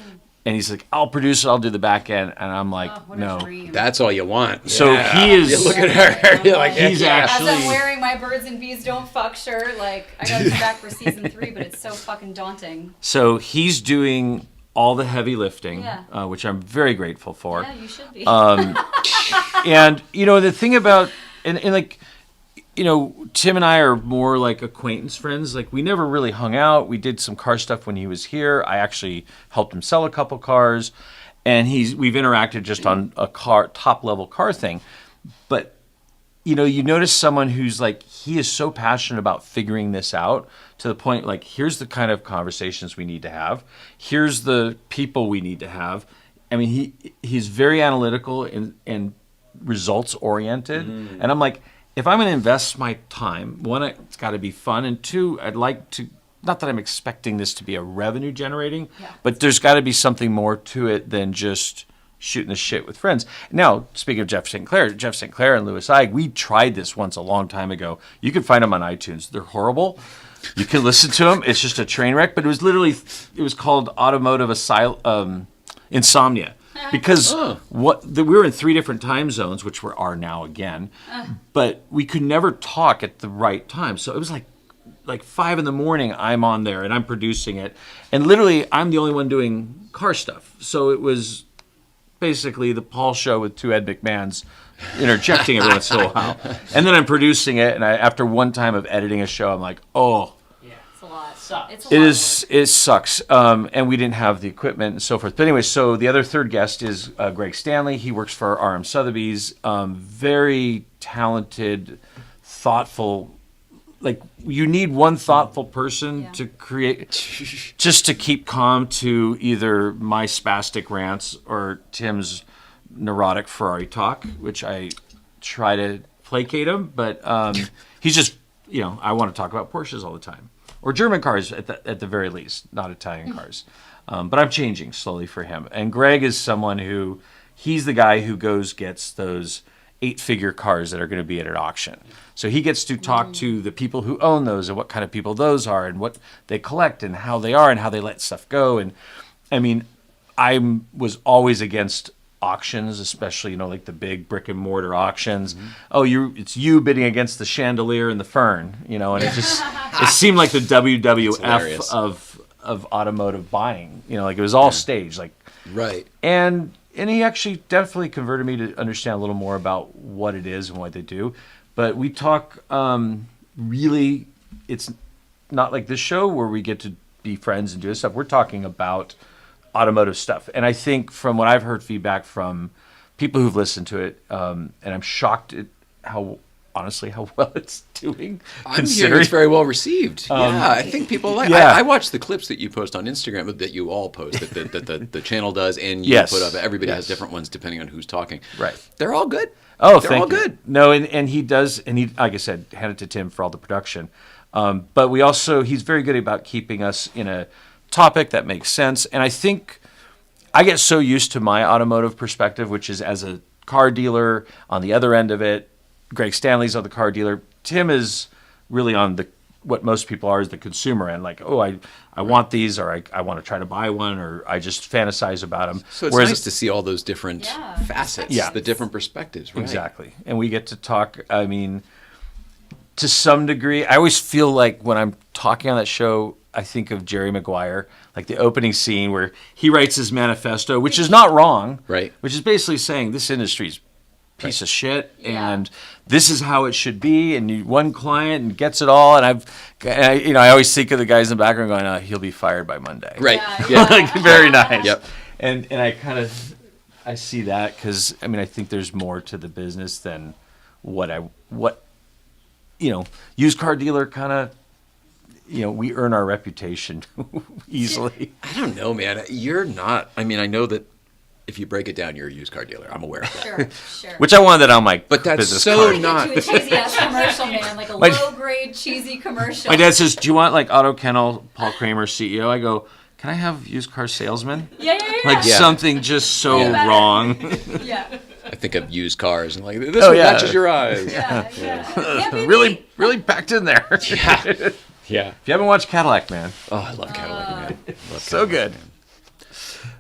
And he's like, "I'll produce it. I'll do the back end." And I'm like, Oh, what a "No." dream. That's all you want. So Yeah. he is. You look at her. You're like, He's yeah. As actually. I'm wearing my birds and bees don't fuck shirt, I gotta come back for season 3, but it's so fucking daunting. So he's doing all the heavy lifting, Yeah. which I'm very grateful for. Yeah, you should be. And the thing about Tim and I are more like acquaintance friends. We never really hung out. We did some car stuff when he was here. I actually helped him sell a couple cars, and we've interacted just on a top level car thing. But you notice someone who's he is so passionate about figuring this out to the point here's the kind of conversations we need to have. Here's the people we need to have. I mean, he's very analytical and results oriented, and I'm like, if I'm going to invest my time, one, it's got to be fun, and two, I'd like to, not that I'm expecting this to be a revenue generating, but there's got to be something more to it than just shooting the shit with friends. Now, speaking of Jeff St. Clair and Louis Ige, we tried this once a long time ago. You can find them on iTunes. They're horrible. You can listen to them. It's just a train wreck, but it was called Automotive Insomnia. Because we were in 3 different time zones, which we are now again, but we could never talk at the right time. So it was like 5 a.m. I'm on there and I'm producing it, and literally I'm the only one doing car stuff. So it was basically the Paul show with 2 Ed McMahons interjecting every once in a while, and then I'm producing it. And after one time of editing a show, I'm like, oh. It's a lot. It's a It lot is. It sucks, and we didn't have the equipment and so forth. But anyway, so the other third guest is Greg Stanley. He works for RM Sotheby's. Very talented, thoughtful. You need one thoughtful person to create, just to keep calm to either my spastic rants or Tim's neurotic Ferrari talk, which I try to placate him. But he's just, I want to talk about Porsches all the time. Or German cars at the very least, not Italian cars. But I'm changing slowly for him. And Greg is someone he's the guy who gets those 8-figure cars that are going to be at an auction. So he gets to talk to the people who own those and what kind of people those are and what they collect and how they are and how they let stuff go. And I mean, I was always against auctions, especially, the big brick and mortar auctions. Oh, it's you bidding against the chandelier and the fern, and it just, It seemed like the hilarious. WWF of automotive buying. You know, like it was all staged. Like, Right. and he actually definitely converted me to understand a little more about what it is and what they do. But we talk really, it's not like this show where we get to be friends and do this stuff. We're talking about automotive stuff. And I think from what I've heard feedback from people who've listened to it, and I'm shocked at how well it's doing. I'm hearing it's very well received. Yeah, I think people like. Yeah. I watch the clips that you post on Instagram, that you all post, that the channel does, and you Yes. put up. Everybody has Yes. different ones depending on who's talking. Right. They're all good. Oh, they're thank all you. good. No, and he does, and he, like I said, hand it to Tim for all the production. But we also, he's very good about keeping us in a topic that makes sense. And I think I get so used to my automotive perspective, which is as a car dealer on the other end of it. Greg Stanley's on the car dealer. Tim is really on the what most people are is the consumer end. Like, oh, I want these, or I want to try to buy one, or I just fantasize about them. So it's nice to see all those different Yeah. facets, Yeah. the different perspectives. Right? Exactly. And we get to talk, I mean, to some degree, I always feel like when I'm talking on that show, I think of Jerry Maguire, like the opening scene where he writes his manifesto, which is not wrong, Right. Which is basically saying this industry's a piece of shit, Yeah. and this is how it should be, and you one client and gets it all, and I always think of the guys in the background going, oh, he'll be fired by Monday. Right. Yeah. Yeah. Like, very nice. Yep. And I see that because I mean I think there's more to the business than what used car dealer kind of we earn our reputation easily. I don't know, man. You're not. I mean, I know that if you break it down, you're a used car dealer. I'm aware of that. Sure. Which I wanted that on my But that's business so card. not. To a cheesy ass commercial, man, like a My- low grade cheesy commercial. My dad says, "Do you want like Auto Kennel, Paul KRAMER, CEO?" I go, "Can I have used car salesman?" Yeah. Like Yeah. something just so Yeah. wrong. Yeah. I think of used cars and like this Oh, one yeah. matches your eyes. Yeah. Yeah, baby. really packed in there. Yeah. Yeah. If you haven't watched Cadillac, man, Oh, I love Cadillac, man. Love so Cadillac, good.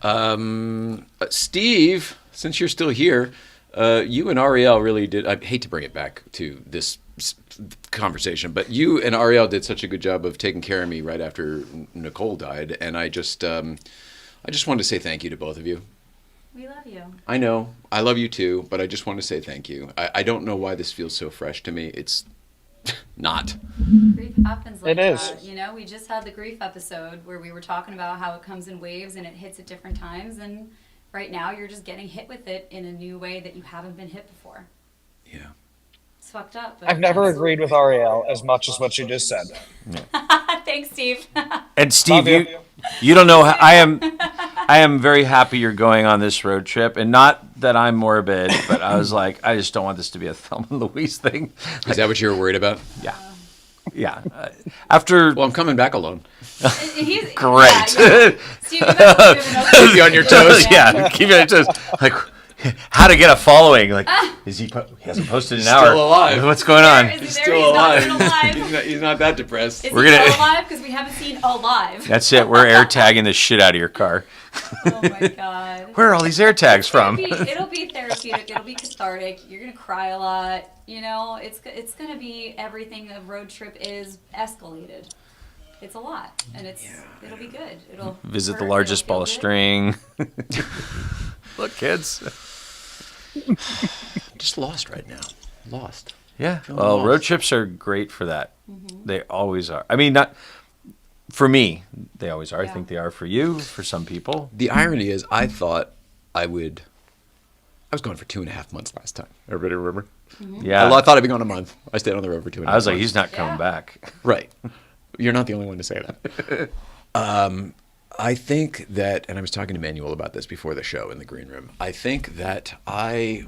man. Steve, since you're still here, you and Ariel really did. I hate to bring it back to this conversation, but you and Ariel did such a good job of taking care of me right after Nicole died, and I just wanted to say thank you to both of you. We love you. I know I love you too, but I just want to say thank you. I don't know why this feels so fresh to me. It's not. Grief happens like It is. that. We just had the grief episode where we were talking about how it comes in waves and it hits at different times, and right now you're just getting hit with it in a new way that you haven't been hit before. Yeah. It's fucked up. But I've never that's- agreed with Ariel as much as what you just said. Thanks, Steve. And Steve, Love you. you don't know how I am very happy you're going on this road trip, and not that I'm morbid, but I was like, I just don't want this to be a Thelma and Louise thing. Is that what you were worried about? Yeah. After Well, I'm coming back alone. He's, Great. Yeah. Steve, you better give him a- Keep you on your toes. yeah, keep it just like how to get a following. Like, is he? He hasn't posted in an hour. Still alive. What's going on? Is he He's there? still He's alive. not even alive. He's not that depressed. Is We're he gonna- still alive? Because we haven't seen alive. That's it. We're air tagging the shit out of your car. Oh my god. Where are all these air tags from? It'll be therapeutic. It'll be cathartic. You're gonna cry a lot. It's gonna be everything a road trip is escalated. It's a lot, and it'll be good. It'll Visit the hurt, largest it'll ball of feel good. string. Look, kids. Just lost right now. Lost. Yeah. Feeling Well, lost. road trips are great for that. They always are. I mean, not for me. They always are. I Yeah. think they are for you. For some people. The irony is, I thought I was gone for 2.5 months last time. Everybody remember? Yeah. I thought I'd be gone a month. I stayed on the road for 2.5 I was like, months. he's not coming Yeah. back. Right. You're not the only one to say that. I think that, and I was talking to Manuel about this before the show in the green room. I think that I've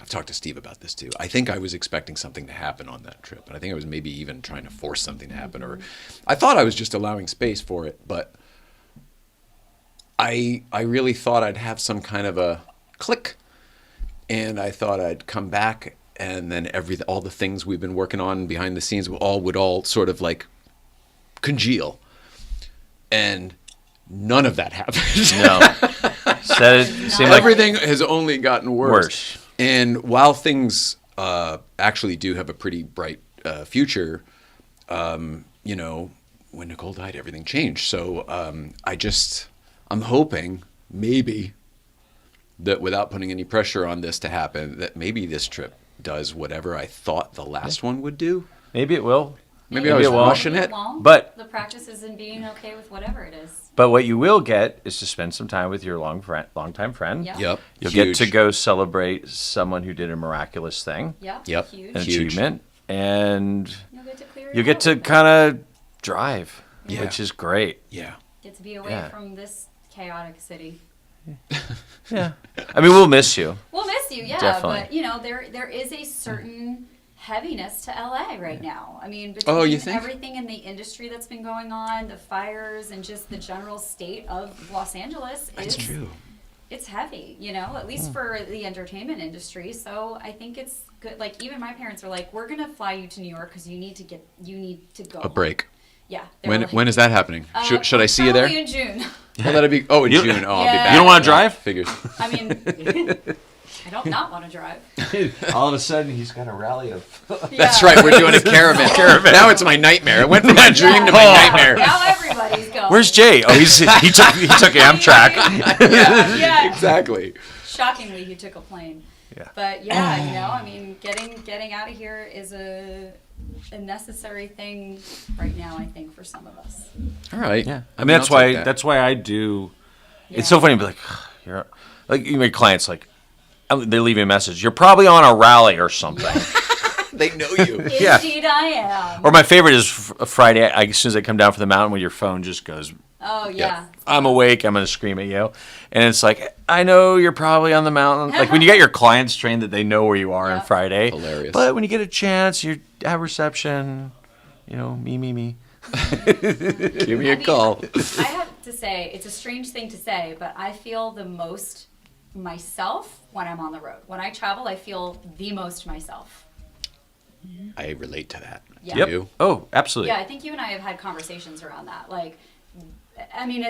talked to Steve about this too. I think I was expecting something to happen on that trip. And I think I was maybe even trying to force something to happen, or I thought I was just allowing space for it, but I really thought I'd have some kind of a click, and I thought I'd come back, and then all the things we've been working on behind the scenes would all sort of like congeal, and none of that happened. No. Said it seemed like Everything has only gotten worse. Worse. And while things actually do have a pretty bright future, you know, when Nicole died, everything changed. So I'm hoping maybe that without putting any pressure on this to happen, that maybe this trip does whatever I thought the last one would do. Maybe it will. Maybe I was it won't. rushing it. But the practice is in being okay with whatever it is. But what you will get is to spend some time with your longtime friend. Yep. Yep. You'll Huge. get to go celebrate someone who did a miraculous thing, Yep. Huge. an Huge. achievement, and You'll get to clear. you get to kind of drive, Yeah. which is great. Yeah. get to be away Yeah. from this chaotic city. Yeah. I mean, we'll miss you. We'll miss you, yeah. Definitely. But you know, there is a certain heaviness to LA right now. I mean, Oh, between you think? everything in the industry that's been going on, the fires, and just the general state of Los Angeles, That's true. it's heavy, you know, at least for the entertainment industry. So I think it's good. Like, even my parents are like, we're going to fly you to New York because you need to go. A break. Yeah. they're like, When is that happening? Should I see you there? Probably in June. Well, that'll be. Oh, in You- June. Oh, I'll be Yeah. back. You don't want to drive? Figures. I mean, I don't not want to drive. All of a sudden, he's got a rally of. That's Yeah. right. We're doing a caravan. Now it's my nightmare. It went from my dream to my nightmare. Now everybody's going. Where's Jay? Oh, he took Amtrak. Yeah. Exactly. Shockingly, he took a plane. Yeah. But yeah, you know, I mean, getting out of here is a necessary thing right now, I think, for some of us. All right. Yeah, I I'll mean take that. that's why I do. Yeah. It's so funny to be like, you're like you make clients like they leave me a message. You're probably on a rally or something. They know you. Yeah. Indeed, I am. Or my favorite is Friday. As soon as I come down from the mountain, when your phone just goes, Oh yeah. I'm awake. I'm gonna scream at you, and it's like I know you're probably on the mountain. Like when you get your clients trained that they know where you are on Yeah. Friday. Hilarious. But when you get a chance, you have reception. You know, me. Give me a call. I have to say, it's a strange thing to say, but I feel the most myself when I'm on the road. When I travel, I feel the most myself. I relate to that. Yeah. Do Yep. you? Oh, absolutely. Yeah, I think you and I have had conversations around that. Like, I mean,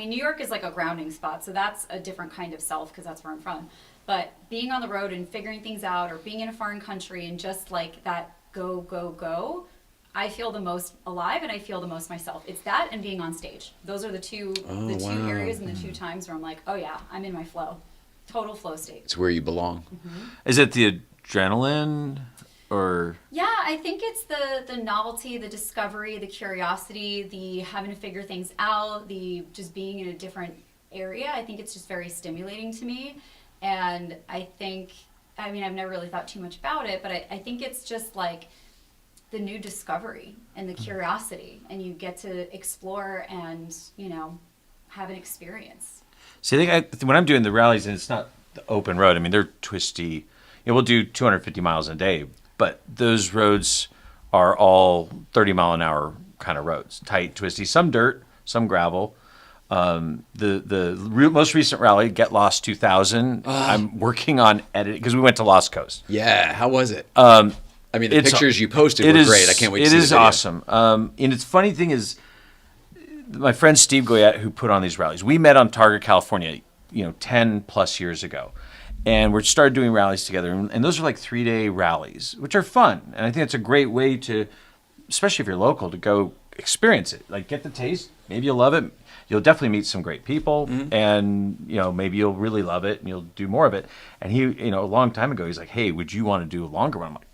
New York is like a grounding spot, so that's a different kind of self because that's where I'm from. But being on the road and figuring things out, or being in a foreign country and just like that go, I feel the most alive and I feel the most myself. It's that and being on stage. Those are the two wow. areas and the two times where I'm like, oh yeah, I'm in my flow. Total flow state. It's where you belong. Is it the adrenaline or? Yeah, I think it's the novelty, the discovery, the curiosity, the having to figure things out, the just being in a different area. I think it's just very stimulating to me. And I think, I mean, I've never really thought too much about it, but I think it's just like the new discovery and the curiosity, and you get to explore and, you know, have an experience. See, I think when I'm doing the rallies, and it's not the open road. I mean, they're twisty. You know, we'll do 250 miles a day, but those roads are all 30-mile-an-hour kind of roads, tight, twisty. Some dirt, some gravel. Most recent rally, Get Lost 2000. I'm working on editing because we went to Lost Coast. Yeah. How was it? I mean, the It's- pictures you posted It were is great. I can't wait to see It the is video. awesome. And it's funny thing is, my friend Steve Goyette, who put on these rallies, we met on Targa, California, 10 plus years ago. And we started doing rallies together. And those are like 3-day rallies, which are fun. And I think it's a great way to, especially if you're local, to go experience it. Like get the taste. Maybe you'll love it. You'll definitely meet some great people. And, maybe you'll really love it and you'll do more of it. And he, a long time ago, he's like, hey, would you want to do a longer one? I'm like,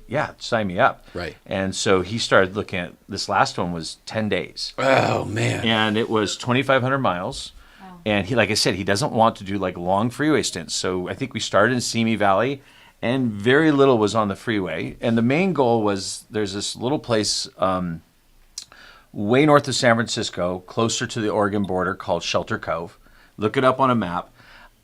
yeah, sign me up. Right. And so he started looking at this last one was 10 days. Oh man. And it was 2,500 miles. Wow. And he, like I said, he doesn't want to do like long freeway stints. So I think we started in Simi Valley and very little was on the freeway. And the main goal was there's this little place way north of San Francisco, closer to the Oregon border called Shelter Cove. Look it up on a map.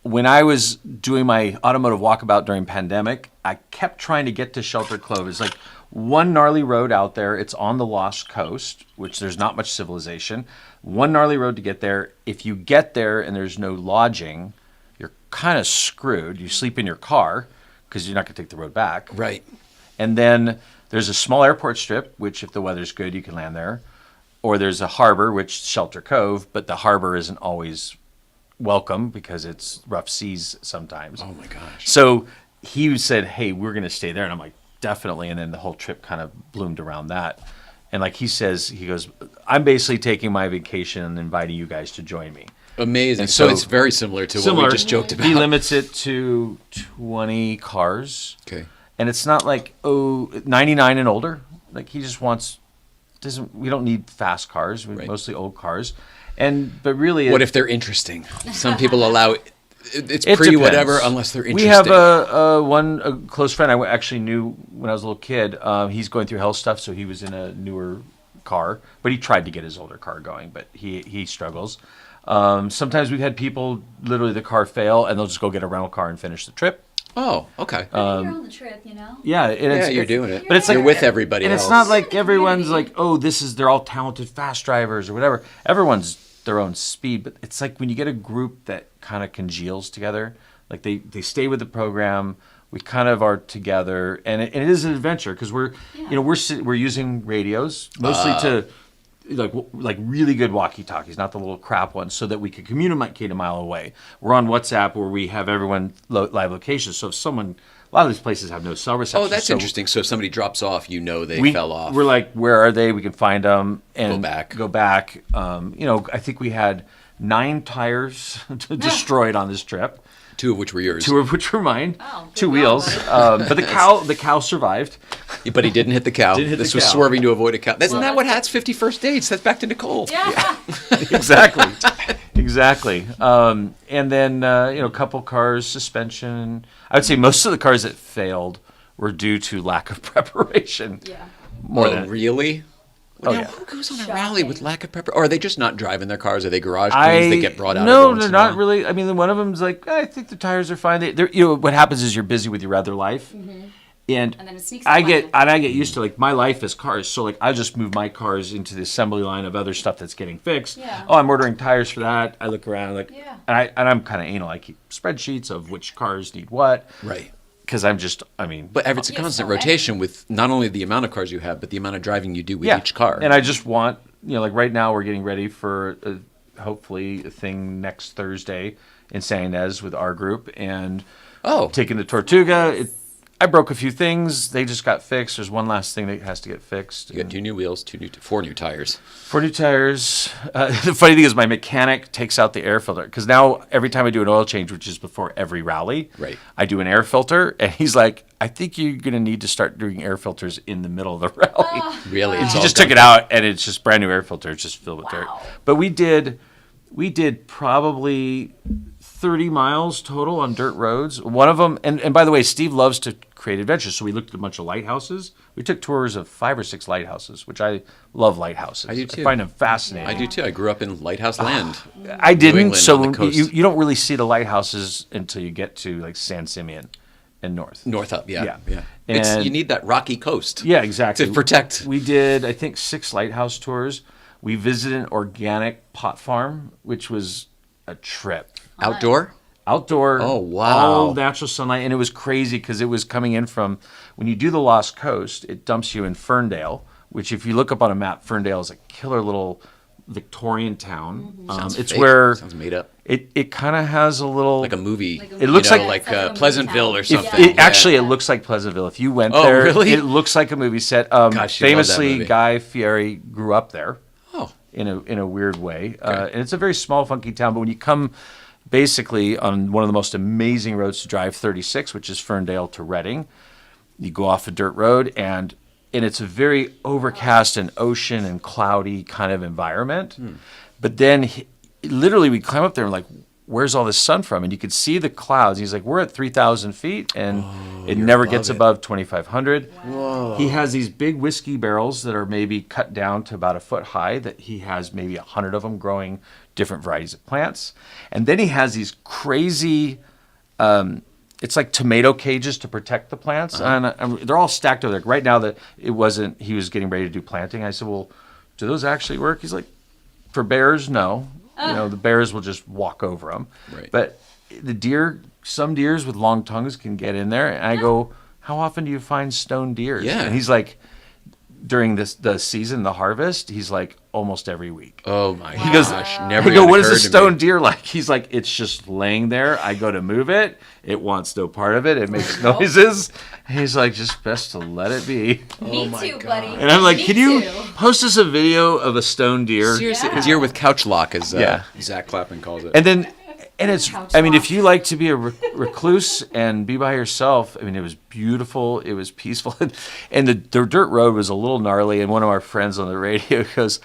When I was doing my automotive walkabout during pandemic, I kept trying to get to Shelter Cove. It's like one gnarly road out there. It's on the Lost Coast, which there's not much civilization. One gnarly road to get there. If you get there and there's no lodging, you're kind of screwed. You sleep in your car because you're not going to take the road back. Right. And then there's a small airport strip, which if the weather's good, you can land there. Or there's a harbor, which Shelter Cove, but the harbor isn't always welcome because it's rough seas sometimes. Oh my gosh. So he said, hey, we're going to stay there. And I'm like, definitely. And then the whole trip kind of bloomed around that. And like he says, he goes, I'm basically taking my vacation and inviting you guys to join me. Amazing. And So it's very similar to what we just joked about. He limits it to 20 cars. Okay. And it's not like, 99 and older. Like he just we don't need fast cars. We mostly old cars. But really. What if they're interesting? Some people allow it's It pre depends. whatever unless they're interesting. We have a close friend I actually knew when I was a little kid. He's going through health stuff, so he was in a newer car. But he tried to get his older car going, but he struggles. Sometimes we've had people, literally the car fail, and they'll just go get a rental car and finish the trip. Oh, okay. You're on the trip, you know? Yeah, You're doing it. But it's You're like, with everybody and else. it's not like everyone's like, they're all talented fast drivers or whatever. Everyone's their own speed, but it's like when you get a group that kind of congeals together, like they stay with the program. We kind of are together, and it is an adventure because we're using radios mostly to like really good walkie-talkies, not the little crap ones, so that we can communicate a mile away. We're on WhatsApp where we have everyone live locations. So if a lot of these places have no cell reception. Oh, that's interesting. So if somebody drops off, they fell off. We're like, where are they? We can find them and Go back. I think we had 9 tires destroyed on this trip. 2 of which were yours. 2 of which were mine. Oh, good 2 job, wheels. buddy. But the cow survived. But he didn't hit the cow. This was cow. swerving to avoid a cow. Isn't that what hats 50 First Dates? That's back to Nicole. Yeah. Exactly. And then a couple cars, suspension. I would say most of the cars that failed were due to lack of preparation. Yeah. Really? Oh, Now, yeah. who goes on a rally with lack of preparation? Or are they just not driving their cars? Are they garage I cleans? They get brought out. No, every once they're in a while? not really. I mean, one of them's like, I think the tires are fine. What happens is you're busy with your other life, and And then it sneaks I up get on you. and I get used to like my life is cars. So like I just move my cars into the assembly line of other stuff that's getting fixed. Yeah. Oh, I'm ordering tires for that. I look around like, Yeah. and I'm kind of anal. I keep spreadsheets of which cars need what. Right. Because But it's a Yeah, constant so rotation with not only the amount of cars you have, but the amount of driving you do with each car. And I just want, like right now we're getting ready for hopefully a thing next Thursday in San Ynez with our group and taking the Tortuga. I broke a few things. They just got fixed. There's one last thing that has to get fixed. You got 2 new wheels, 4 new tires. 4 new tires. The funny thing is my mechanic takes out the air filter because now every time I do an oil change, which is before every rally, Right. I do an air filter. And he's like, I think you're going to need to start doing air filters in the middle of the rally. Really? It's He all just done. took it out, and it's just brand new air filter. It's just filled with dirt. Wow. But we did probably 30 miles total on dirt roads. One of them, and by the way, Steve loves to create adventures, so we looked at a bunch of lighthouses. We took tours of 5 or 6 lighthouses, which I love lighthouses. I do too. I find them fascinating. I do too. I grew up in Lighthouse Land. I didn't, England so on the coast. you don't really see the lighthouses until you get to like San Simeon and north. North up, yeah. Yeah. You And- need that rocky coast. Yeah, exactly. To protect. We did, I think, 6 lighthouse tours. We visited an organic pot farm, which was a trip. Outdoor? Outdoor. Oh, wow. All natural sunlight. And it was crazy because it was coming in from, when you do the Lost Coast, it dumps you in Ferndale, which if you look up on a map, Ferndale is a killer little Victorian town. Sounds It's fake. where Sounds made up. it kind of has a little... Like a movie. Like a It looks movie. like- Yeah, it's like a Pleasantville or movie town. something. Actually, it looks like Pleasantville. If you went Oh, there, really? it looks like a movie set. Gosh, you love that Famously, movie. Guy Fieri grew up there. Oh. In a weird way, and it's a very small, funky town. But when you come, basically on one of the most amazing roads to drive, 36, which is Ferndale to Reading, you go off a dirt road, and it's a very overcast and ocean and cloudy kind of environment. But then, literally, we climb up there and like, where's all this sun from? And you could see the clouds. He's like, we're at 3,000 feet, and it never gets above 2,500. He has these big whiskey barrels that are maybe cut down to about a foot high, that he has maybe 100 of them growing different varieties of plants. And then he has these crazy, it's like tomato cages to protect the plants. And they're all stacked over there. Right now, he was getting ready to do planting. I said, well, do those actually work? He's like, for bears, no. The bears will just walk over them. Right. But the deer, some deers with long tongues can get in there. And I go, how often do you find stone deers? Yeah. And he's like, during the season, the harvest, he's like almost every week. Oh my He goes, gosh! I Never. go, even what is a occurred to stone me. deer like? He's like, it's just laying there. I go to move it. It wants no part of it. It makes noises. He's like, just best to let it be. Me too, buddy. And I'm like, Me can you too. post us a video of a stone deer? Seriously, Yeah. a deer with couch lock, as Yeah. Zach Clappin calls it. And it's, Couch I mean, lock. if you like to be a recluse and be by yourself, I mean, it was beautiful. It was peaceful. And the dirt road was a little gnarly. And one of our friends on the radio goes,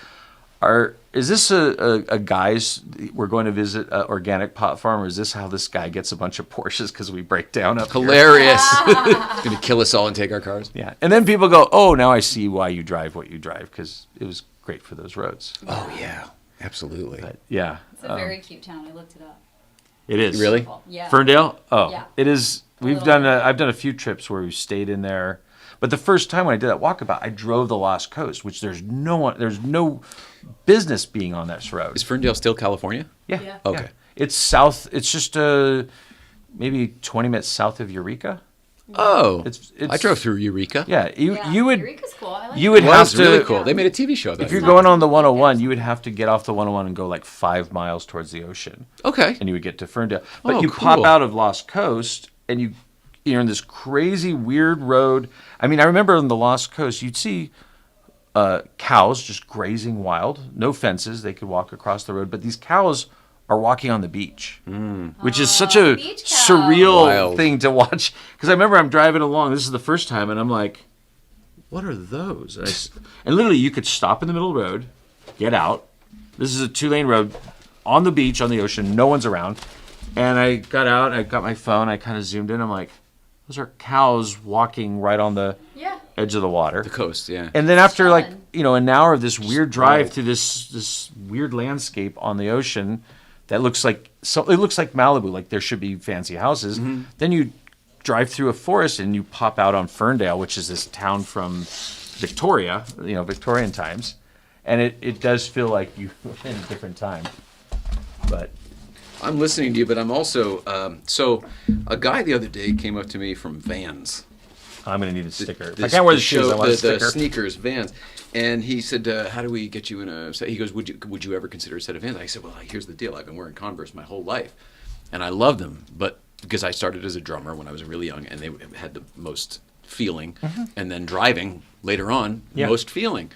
is this a guy's, we're going to visit an organic pot farm, or is this how this guy gets a bunch of Porsches because we break down up here? Hilarious. Gonna kill us all and take our cars. Yeah. And then people go, oh, now I see why you drive what you drive, because it was great for those roads. Oh yeah, absolutely. But yeah. It's a very cute town. I looked it up. It is. Really? Yeah. Ferndale? Oh, Yeah. it is. We've little done. bit. I've done a few trips where we've stayed in there, but the first time when I did that walkabout, I drove the Lost Coast, which there's no business being on that road. Is Ferndale still California? Yeah. Yeah. Okay. It's south. It's just maybe 20 minutes south of Eureka. Oh, It's- I drove through Eureka. Yeah. You would Eureka's cool. I like you it. would It have was to. really cool. They made a TV show of that. If you're going on the 101, you would have to get off the 101 and go like 5 miles towards the ocean. Okay. And you would get to Ferndale. But Oh, you cool. pop out of Lost Coast and you're in this crazy weird road. I mean, I remember on the Lost Coast, you'd see cows just grazing wild, no fences. They could walk across the road, but these cows are walking on the beach, which is such a beach cows. surreal Wild. thing to watch. Because I remember I'm driving along. This is the first time, and I'm like, what are those? And literally, you could stop in the middle of the road, get out. This is a 2-lane road on the beach, on the ocean. No one's around. And I got out, I got my phone, I kind of zoomed in. I'm like, those are cows walking right on the Yeah. edge of the water. The coast, yeah. And then after like, Chilling. an hour of this weird drive wild. through this weird landscape on the ocean that looks like it looks like Malibu, like there should be fancy houses. Then you drive through a forest and you pop out on Ferndale, which is this town from Victoria, Victorian times. And it does feel like you're in a different time. But I'm listening to you, but I'm also so a guy the other day came up to me from Vans. I'm going to need a sticker. If I This- can't wear the show- shoes, I want a the sticker. sneakers, Vans. And he said, "How do we get you in a set?" He goes, "Would you ever consider a set of Vans?" I said, "Well, here's the deal. I've been wearing Converse my whole life, and I love them, but because I started as a drummer when I was really young, and they had the most feeling, and then driving later on, Yeah. most feeling."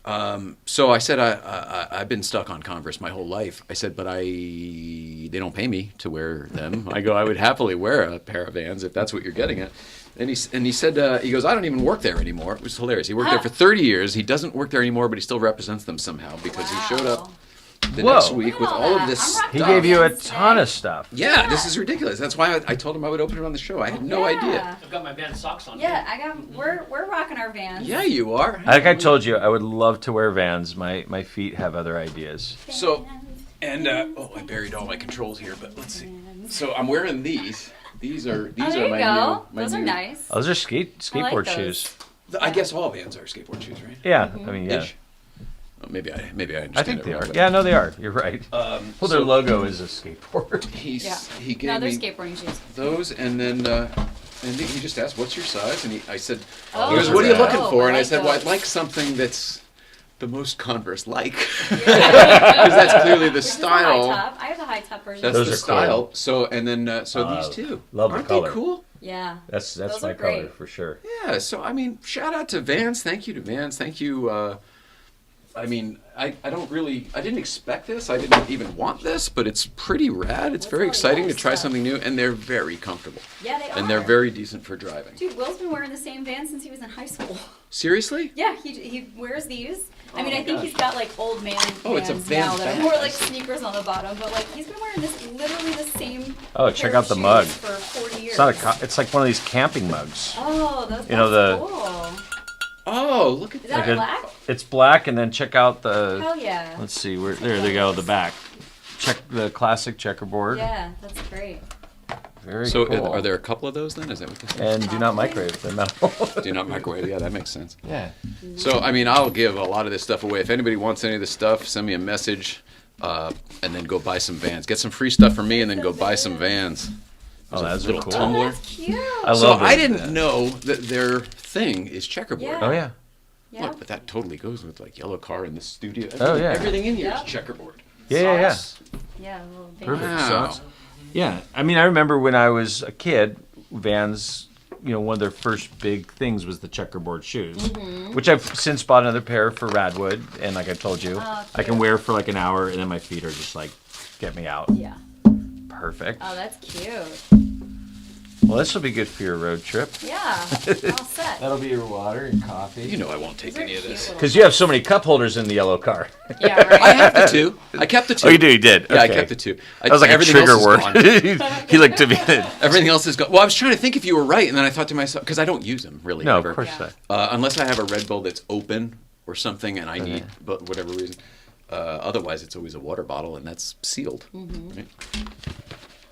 So I said, I've been stuck on Converse my whole life. I said, but they don't pay me to wear them. I go, I would happily wear a pair of Vans if that's what you're getting at. And he said, he goes, I don't even work there anymore. It was hilarious. He worked there for 30 years. He doesn't work there anymore, but he still represents them somehow because he showed up the Whoa. next week with Look at all that. of this I'm rocking He stuff. gave you a Vans ton today. of stuff. Yeah, this is ridiculous. That's why I told him I would open it on the show. I had no idea. I've got my Vans socks on. Yeah, we're rocking our Vans. Yeah, you are. Like I told you, I would love to wear Vans. My feet have other ideas. So, and I buried all my controls here, but let's see. So I'm wearing these. These are Oh, there are you my go. new. My Those are new, nice. Those are skateboard those. shoes. I guess all Vans are skateboard shoes, right? Yeah, I mean, yeah. Ish. Oh, maybe I understand. I think it they wrong, are. but- Yeah, no, they are. You're right. Well, their so logo is a skateboard. Yeah. He gave No, they're me skateboarding shoes. those, and then he just asked, "What's your size?" And I said, Oh, "He goes, what are you looking oh, for?" I And I like said, "Well, I'd those. like something that's the most Converse like, because that's clearly the This is the style." high top. I have the high top version. That's Those the are style. cool. So and then so these two, love the aren't color. they cool? Yeah. That's Those my are color great. for sure. Yeah. So I mean, shout out to Vans. Thank you to Vans. Thank you. I mean, I didn't expect this. I didn't even want this, but it's pretty rad. It's very all exciting to Yellow try stuff. something new, and they're very comfortable. Yeah, they are. And they're very decent for driving. Dude, Will's been wearing the same Vans since he was in high school. Seriously? Yeah, he wears these. I mean, Oh my I think gosh. he's got like old man Oh, it's a Vans Vans now that bag. are more like sneakers on the bottom, but like he's been wearing this literally the same. Oh, pair check of out the shoes mug. For 40 years. It's not it's like one of these camping mugs. Oh, that's You know, the- cool. Oh, look at Is that. that Like black? It's black, and then check out the. Hell yeah. Let's see, there they go, the back. Check the classic checkerboard. Yeah, that's great. Very So cool. are there a couple of those then? Is that what this is? And do not microwave. They're metal. Do not microwave. Yeah, that makes sense. Yeah. So, I mean, I'll give a lot of this stuff away. If anybody wants any of this stuff, send me a message and then go buy some Vans. Get some free stuff from me and then go buy some Vans. Oh, There's a that's little cool. tumbler. That's cute. I So love it. I didn't know that their thing is checkerboard. Yeah. Oh yeah. Yeah. Look, but that totally goes with like Yellowcar in the studio. Oh, yeah. Everything in here is Yep. checkerboard. Yeah. Yeah, a little baby. Perfect. Wow. So, yeah, I mean, I remember when I was a kid, Vans, one of their first big things was the checkerboard shoes, which I've since bought another pair for Radwood, and like I told you, Oh, I can cute. wear for like an hour, and then my feet are just like, get me out. Yeah. Perfect. Oh, that's cute. Well, this will be good for your road trip. Yeah. All set. That'll be your water and coffee. You know I won't take Those are any of cute this. little Because you have so many cup holders in the yellow car. Yeah, right. I have the two. I kept the two. Oh, you do? You did? Yeah, I Okay. kept the two. That was like a Everything trigger else is word. gone. He looked to me. Everything else is gone. Well, I was trying to think if you were right, and then I thought to myself, because I don't use them really No, ever. of course Yeah. not. Unless I have a Red Bull that's open or something, and I need, but whatever reason. Otherwise, it's always a water bottle, and that's sealed. Right?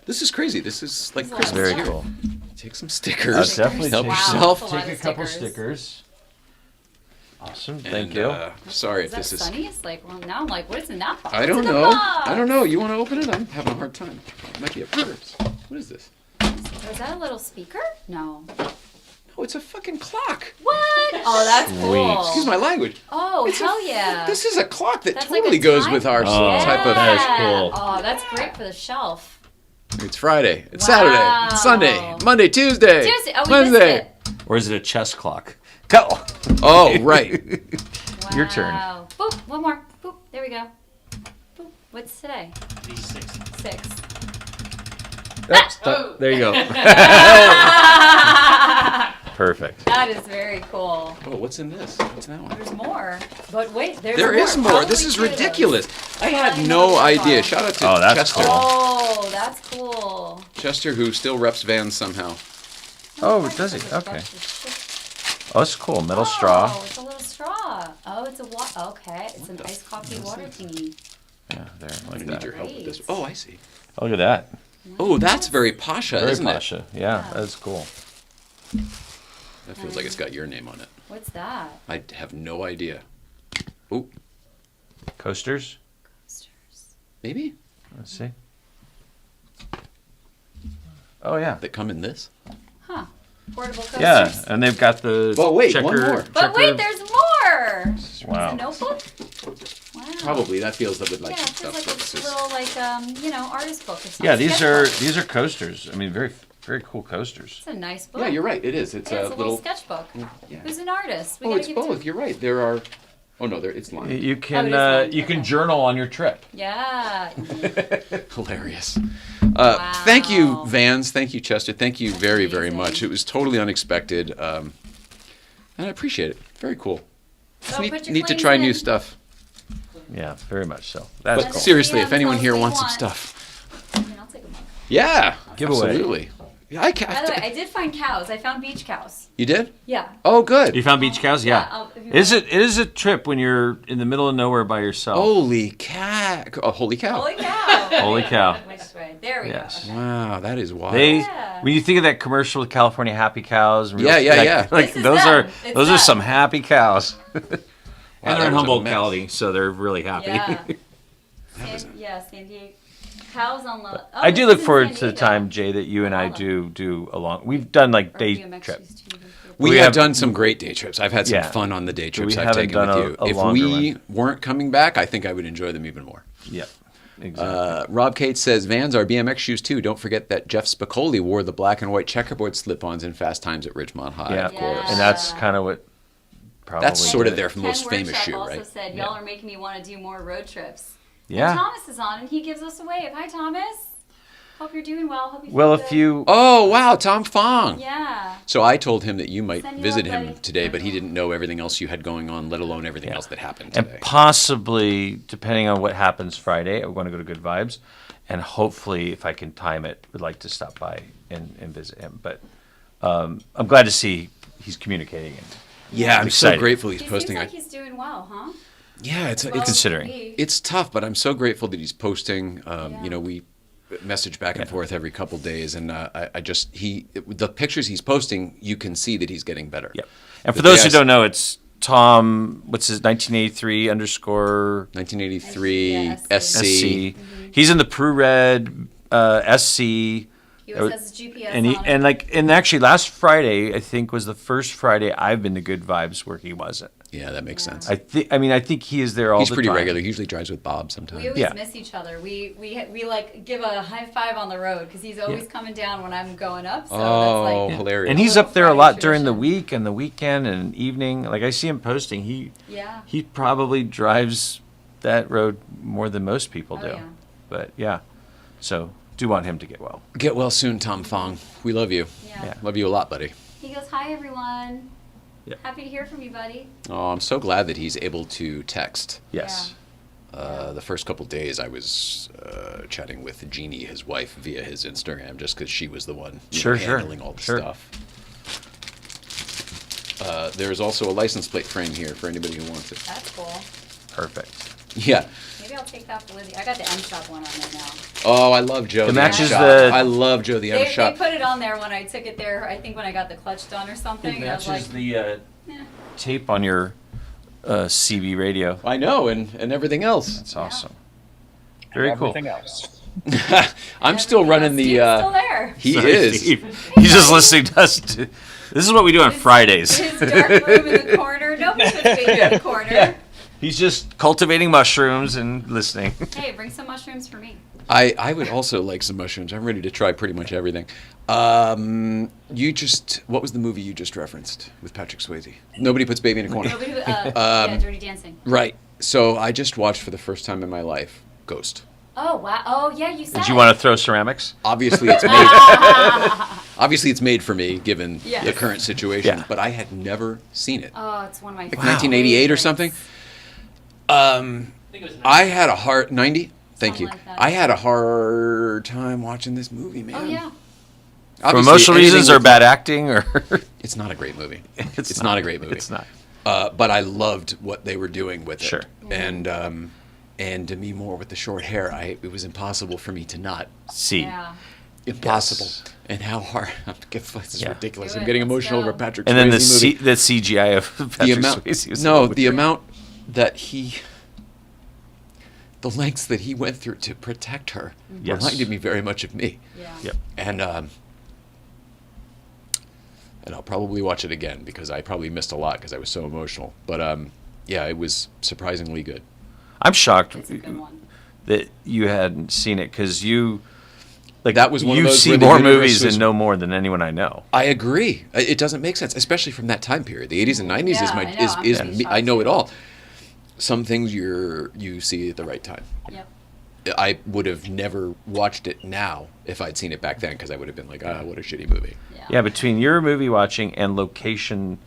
This is crazy. This is like This is a lot of Christmas. Very stuff. cool. Take some stickers. Definitely help take some- yourself. That's a lot Take a of couple stickers. stickers. Awesome. Thank And, you. Sorry Is if that this is. sunny? It's like, well, now I'm like, what is in that box? I don't What's in know. the box? I don't know. You want to open it? I'm having a hard time. It might be a purse. What is this? Is that a little speaker? No. Oh, it's a fucking clock. What? Oh, that's cool. Excuse my language. Oh, hell yeah. This is a clock that That's like totally a goes time- with our Oh, type of. that is cool. Oh, that's great for the shelf. It's Friday. It's Wow. Saturday. It's Sunday. Monday. Tuesday. Tuesday. Oh, we Wednesday. missed it. Or is it a chess clock? Go. Oh, right. Your turn. Wow. Boop. One more. Boop. There we go. Boop. What's today? 6. There you go. Perfect. That is very cool. Oh, what's in this? What's that one? There's more. But wait, there's There is more. Probably This is 2 of those. ridiculous. I had I no know. idea. Shout out to Oh, that's Chester. cool. Oh, that's cool. Chester, who still reps Vans somehow. Oh, does he? Okay. Oh, that's cool. Metal straw. Oh, it's a little straw. Oh, it's a okay. It's an iced coffee water thingy. Yeah, there, I like need that. your help with this. Great. Oh, I see. Oh, look at that. Oh, that's very Pasha, Very isn't Pasha. Yeah, that's cool. it? That feels like it's got your name on it. What's that? I have no idea. Oh, Coasters. maybe Let's see. Oh yeah. that come in this. Huh. Portable coasters. Yeah, and they've got the. Oh, wait, checker, one more. But wait, there's more. Wow. A notebook? Wow. Probably that feels a bit like Yeah, it stuff. feels like but this a is- little artist book or something. Yeah, these are Sketchbook. coasters. I mean, very cool coasters. It's a nice book. Yeah, you're right. It is. It's Yeah, a it's a little sketchbook. Yeah. Who's an artist? We Oh, gotta it's give it to both. him. You're right. There are. Oh no, it's lined. You Oh, can it is lined, you can okay. journal on your trip. Yeah. Hilarious. Thank you, Wow. Vans. Thank you, Chester. Thank you very, very amazing. much. It was totally unexpected, and I appreciate it. Very cool. So neat put your neat to claims try in. new stuff. Yeah, very much so. That's But cool. seriously, Yeah, if anyone tell us here what you wants some want. stuff, I mean, I'll take a mug. yeah, Giveaway. absolutely. Yeah, By the way, I did find cows. I found beach cows. You did? Yeah. Oh, good. You found beach cows? Yeah. if you It is a trip when you're in the middle of nowhere by yourself. Holy cat! Oh, holy cow! Holy cow. Holy cow. Which way? There we Yes. go. Wow, that is wild. They Yeah. when you think of that commercial with California Happy Cows, Yeah, yeah. Like This is those them. are It's those are them. some happy cows. And that they're in was a Humboldt mess. County, so they're really happy. Yeah. San Diego. Cows on the. Oh, I do this look is in forward San to the Diego. time, Jay, that you and I Wow. do along. We've done like Or day BMX trip. used to. We We have have- done some great day trips. I've had some Yeah. fun on the day trips we I've haven't taken done with a- you. a If longer we one. weren't coming back, I think I would enjoy them even more. Yep. Exactly. Rob Cates says, Vans are BMX shoes too. Don't forget that Jeff Spicoli wore the black and white checkerboard slip-ons in Fast Times at Ridgemont High, yeah, of course. and that's kind of what probably That's sort of did it. their most Ken famous Workshop shoe, also right? said, y'all are making me want to do more road trips. Yeah. And Thomas is on, and he gives us a wave. Hi, Thomas. Hope you're doing well. Hope you Well, feel if good. you Oh, wow, Tom Fong. Yeah. So I told him that you might Send you visit up, him buddy. today, but he didn't know everything else you had going on, let alone everything else that happened and today. possibly depending on what happens Friday, I'm going to go to Good Vibes, and hopefully, if I can time it, would like to stop by and visit him. But I'm glad to see he's communicating. And Yeah, I'm so excited. grateful he's He posting. seems like he's doing well, huh? Yeah, it's Well, considering. he- it's tough, but I'm so grateful that he's posting. Yeah. You know, we message back and forth every couple days, and the pictures he's posting, you can see that he's getting better. Yep. And for The those day who I don't know, it's Tom. What's his 1983 underscore 1983 Yeah, SC. SC. He's in the Pru Red SC. He always has his GPS And he on. and actually last Friday I think was the first Friday I've been to Good Vibes where he wasn't. Yeah, that makes sense. I think he is there all He's the pretty time. regular. He usually drives with Bob sometimes. We always Yeah. miss each other. We like give a high five on the road because he's always coming down when I'm going up. So Oh, that's like hilarious. And he's little up there a Friday lot during the tradition. week and the weekend and evening. Like I see him posting. Yeah. He probably drives that road more than most people do. Oh, yeah. But yeah, so do want him to get well. Get well soon, Tom Fong. We love you. Yeah. Love you a lot, buddy. He goes, "Hi everyone. Yeah. Happy to hear from you, buddy." Oh, I'm so glad that he's able to text. Yes. The first couple days, I was chatting with Jeannie, his wife, via his Instagram, just because she was the one handling all the stuff. There's also a license plate frame here for anybody who wants it. That's cool. Perfect. Yeah. Maybe I'll take that for Lizzie. I got the M Shop one on there now. Oh, I love Joe. It the matches M Shop. the- I love Joe the M They Shop. put it on there when I took it there. I think when I got the clutch done or something. It and I was matches like, the yeah. tape on your CB radio. I know, and everything else. That's awesome. Very cool. Everything else. I'm still running the. Steve's still there. He Sorry, is. Steve. He's just listening to us. This is what we do on Fridays. His dark room in the corner. Nobody puts baby in the corner. He's just cultivating mushrooms and listening. Hey, bring some mushrooms for me. I would also like some mushrooms. I'm ready to try pretty much everything. What was the movie you just referenced with Patrick Swayze? Nobody Puts Baby in a Corner. Nobody, yeah, Dirty Dancing. Right. So I just watched for the first time in my life Ghost. Oh wow! Oh yeah, you said. Did you want to throw ceramics? Obviously, it's made. Obviously, it's made for me given Yes. the current situation. Yeah. But I had never seen it. Oh, it's one of my. Like 1988 or something. I had a hard 90. Thank you. Something like that. I had a hard time watching this movie, man. Oh yeah. For Obviously, emotional anything reasons or with- bad acting or It's not a great movie. It's not a great movie. It's not. But I loved what they were doing with it. Sure. And to me, more with the short hair, it was impossible for me to not. See. Yeah. Impossible. Yes. And how hard. This is Yeah. ridiculous. Do I'm it. getting Let's emotional go. over Patrick And then the Swayze movie. the CGI of Patrick The amount, Swayze was no, with the you. amount that the lengths that he went through to protect her Yes. reminded me very much of me. Yeah. Yep. And I'll probably watch it again because I probably missed a lot because I was so emotional. But yeah, it was surprisingly good. I'm shocked It's a good one. that you hadn't seen it because you like That was one of you those see where the more universe movies was- and know more than anyone I know. I agree. It doesn't make sense, especially from that time period. The 80s and 90s Yeah, is I know. I'm is pretty me. I shocked know it too. all. Some things you see at the right time. Yep. I would have never watched it now if I'd seen it back then because I would have been like, what a shitty movie. Yeah. Yeah, between your movie watching and location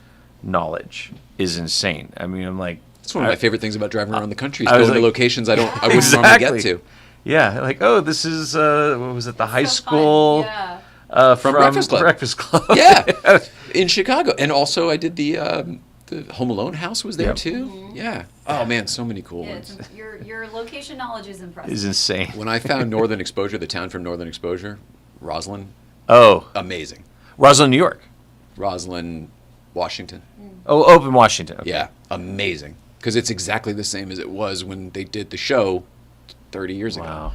knowledge is insane. I mean, I'm like, It's one of my favorite things about driving around the country is I was going to like- locations I wouldn't normally get to. Yeah, like, oh, this is what was it? The high So fun. school Yeah. from Breakfast Club. Breakfast Club. Yeah, in Chicago, and also I did the Home Alone house was there Yep. too. Yeah. Oh man, so many cool Yeah, ones. your location knowledge is impressive. Is insane. When I found Northern Exposure, the town from Northern Exposure, Roslyn, Oh, amazing. Roslyn, New York. Roslyn, Washington. Oh, Open Washington. Okay. Yeah, amazing. Because it's exactly the same as it was when they did the show 30 years ago. Wow,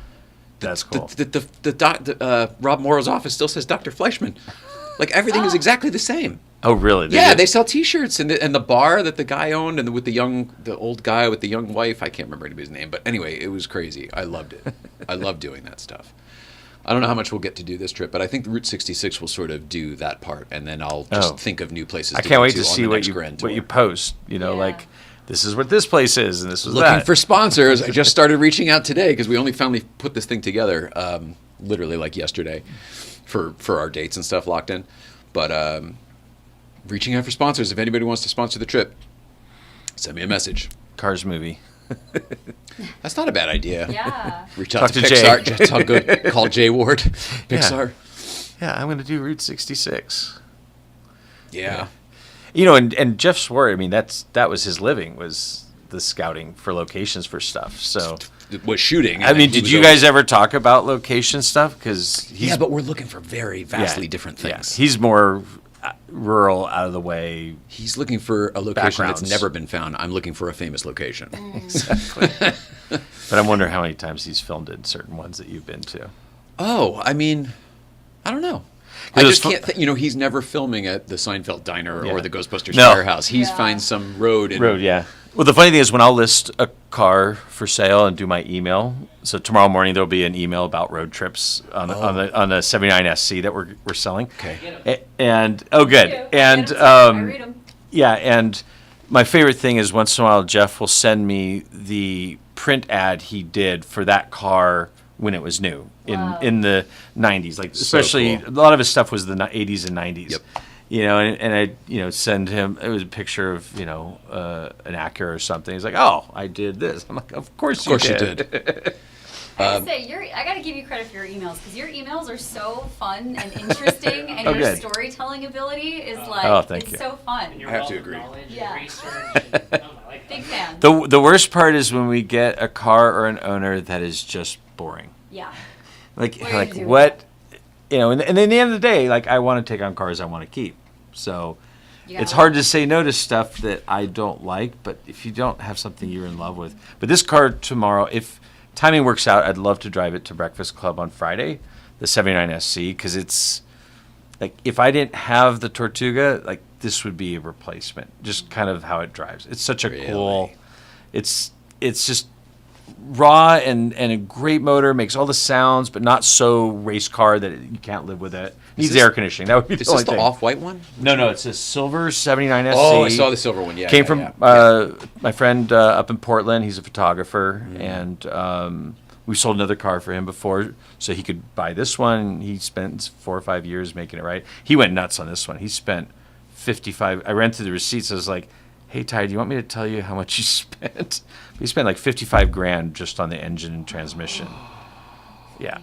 that's cool. Rob Morrow's office still says Dr. Fleischman. Like everything is exactly the same. Oh, really? Yeah, did? they sell T-shirts and the bar that the guy owned and with the old guy with the young wife. I can't remember anybody's name, but anyway, it was crazy. I loved it. I love doing that stuff. I don't know how much we'll get to do this trip, but I think Route 66 will sort of do that part, and then I'll just Oh. think of new places. I to can't go wait to on see the what next you Grand Tour. post. You know, Yeah. like this is what this place is, and this was Looking that. for sponsors. I just started reaching out today because we only finally put this thing together, literally like yesterday, for our dates and stuff locked in. But reaching out for sponsors. If anybody wants to sponsor the trip, send me a message. Cars movie. That's not a bad idea. Yeah. Reach out Talk to to Jay. Pixar. Just how good. Call Jay Ward. Pixar. Yeah, I'm going to do Route 66. Yeah. You know, and Jeff swore. I mean, that was his living, was the scouting for locations for stuff. So, Was shooting. I mean, He did was you always- guys ever talk about location stuff? Because Yeah, but we're looking for very vastly different things. He's more rural, out of the way. He's looking for a location Backgrounds. that's never been found. I'm looking for a famous location. But I'm wondering how many times he's filmed in certain ones that you've been to. Oh, I mean, I don't know. I just can't think, he's never filming at the Seinfeld Diner Yeah. or the Ghostbusters No. Firehouse. He finds some road. Yeah. Well, the funny thing is when I'll list a car for sale and do my email, so tomorrow morning there'll be an email about road trips on the 79 SC that we're selling. Okay. And good. And I read 'em. yeah, and my favorite thing is once in a while Jeff will send me the print ad he did for that car when it was new in the 90s. Like especially cool. a lot of his stuff was the 80s and 90s. Yep. And I send him, it was a picture of, an Acura or something. He's like, "Oh, I did this." I'm like, "Of course you did." I gotta say, I gotta give you credit for your emails because your emails are so fun and interesting, and your good. storytelling ability is like thank you. so fun. I have to agree. Yeah. Big fan. The worst part is when we get a car or an owner that is just boring. Yeah. Like What are you gonna do? what, and at the end of the day, like I want to take on cars I want to keep. So it's hard to say no to stuff that I don't like, but if you don't have something you're in love with. But this car tomorrow, if timing works out, I'd love to drive it to Breakfast Club on Friday, the 79 SC, because it's like if I didn't have the Tortuga, like this would be a replacement. Just kind of how it drives. It's such a cool. It's just raw and a great motor, makes all the sounds, but not so race car that you can't live with it. Needs air conditioning. That would be the Is only this the thing. off-white one? No, it's a silver 79 SC. Oh, I saw the silver one. Yeah. Came yeah, from yeah. my friend up in Portland. He's a photographer, and we sold another car for him before, so he could buy this one. He spent 4 or 5 years making it right. He went nuts on this one. He spent 55. I ran through the receipts. I was like, "Hey, Ty, do you want me to tell you how much you spent?" He spent like 55 grand just on the engine and transmission. Yeah.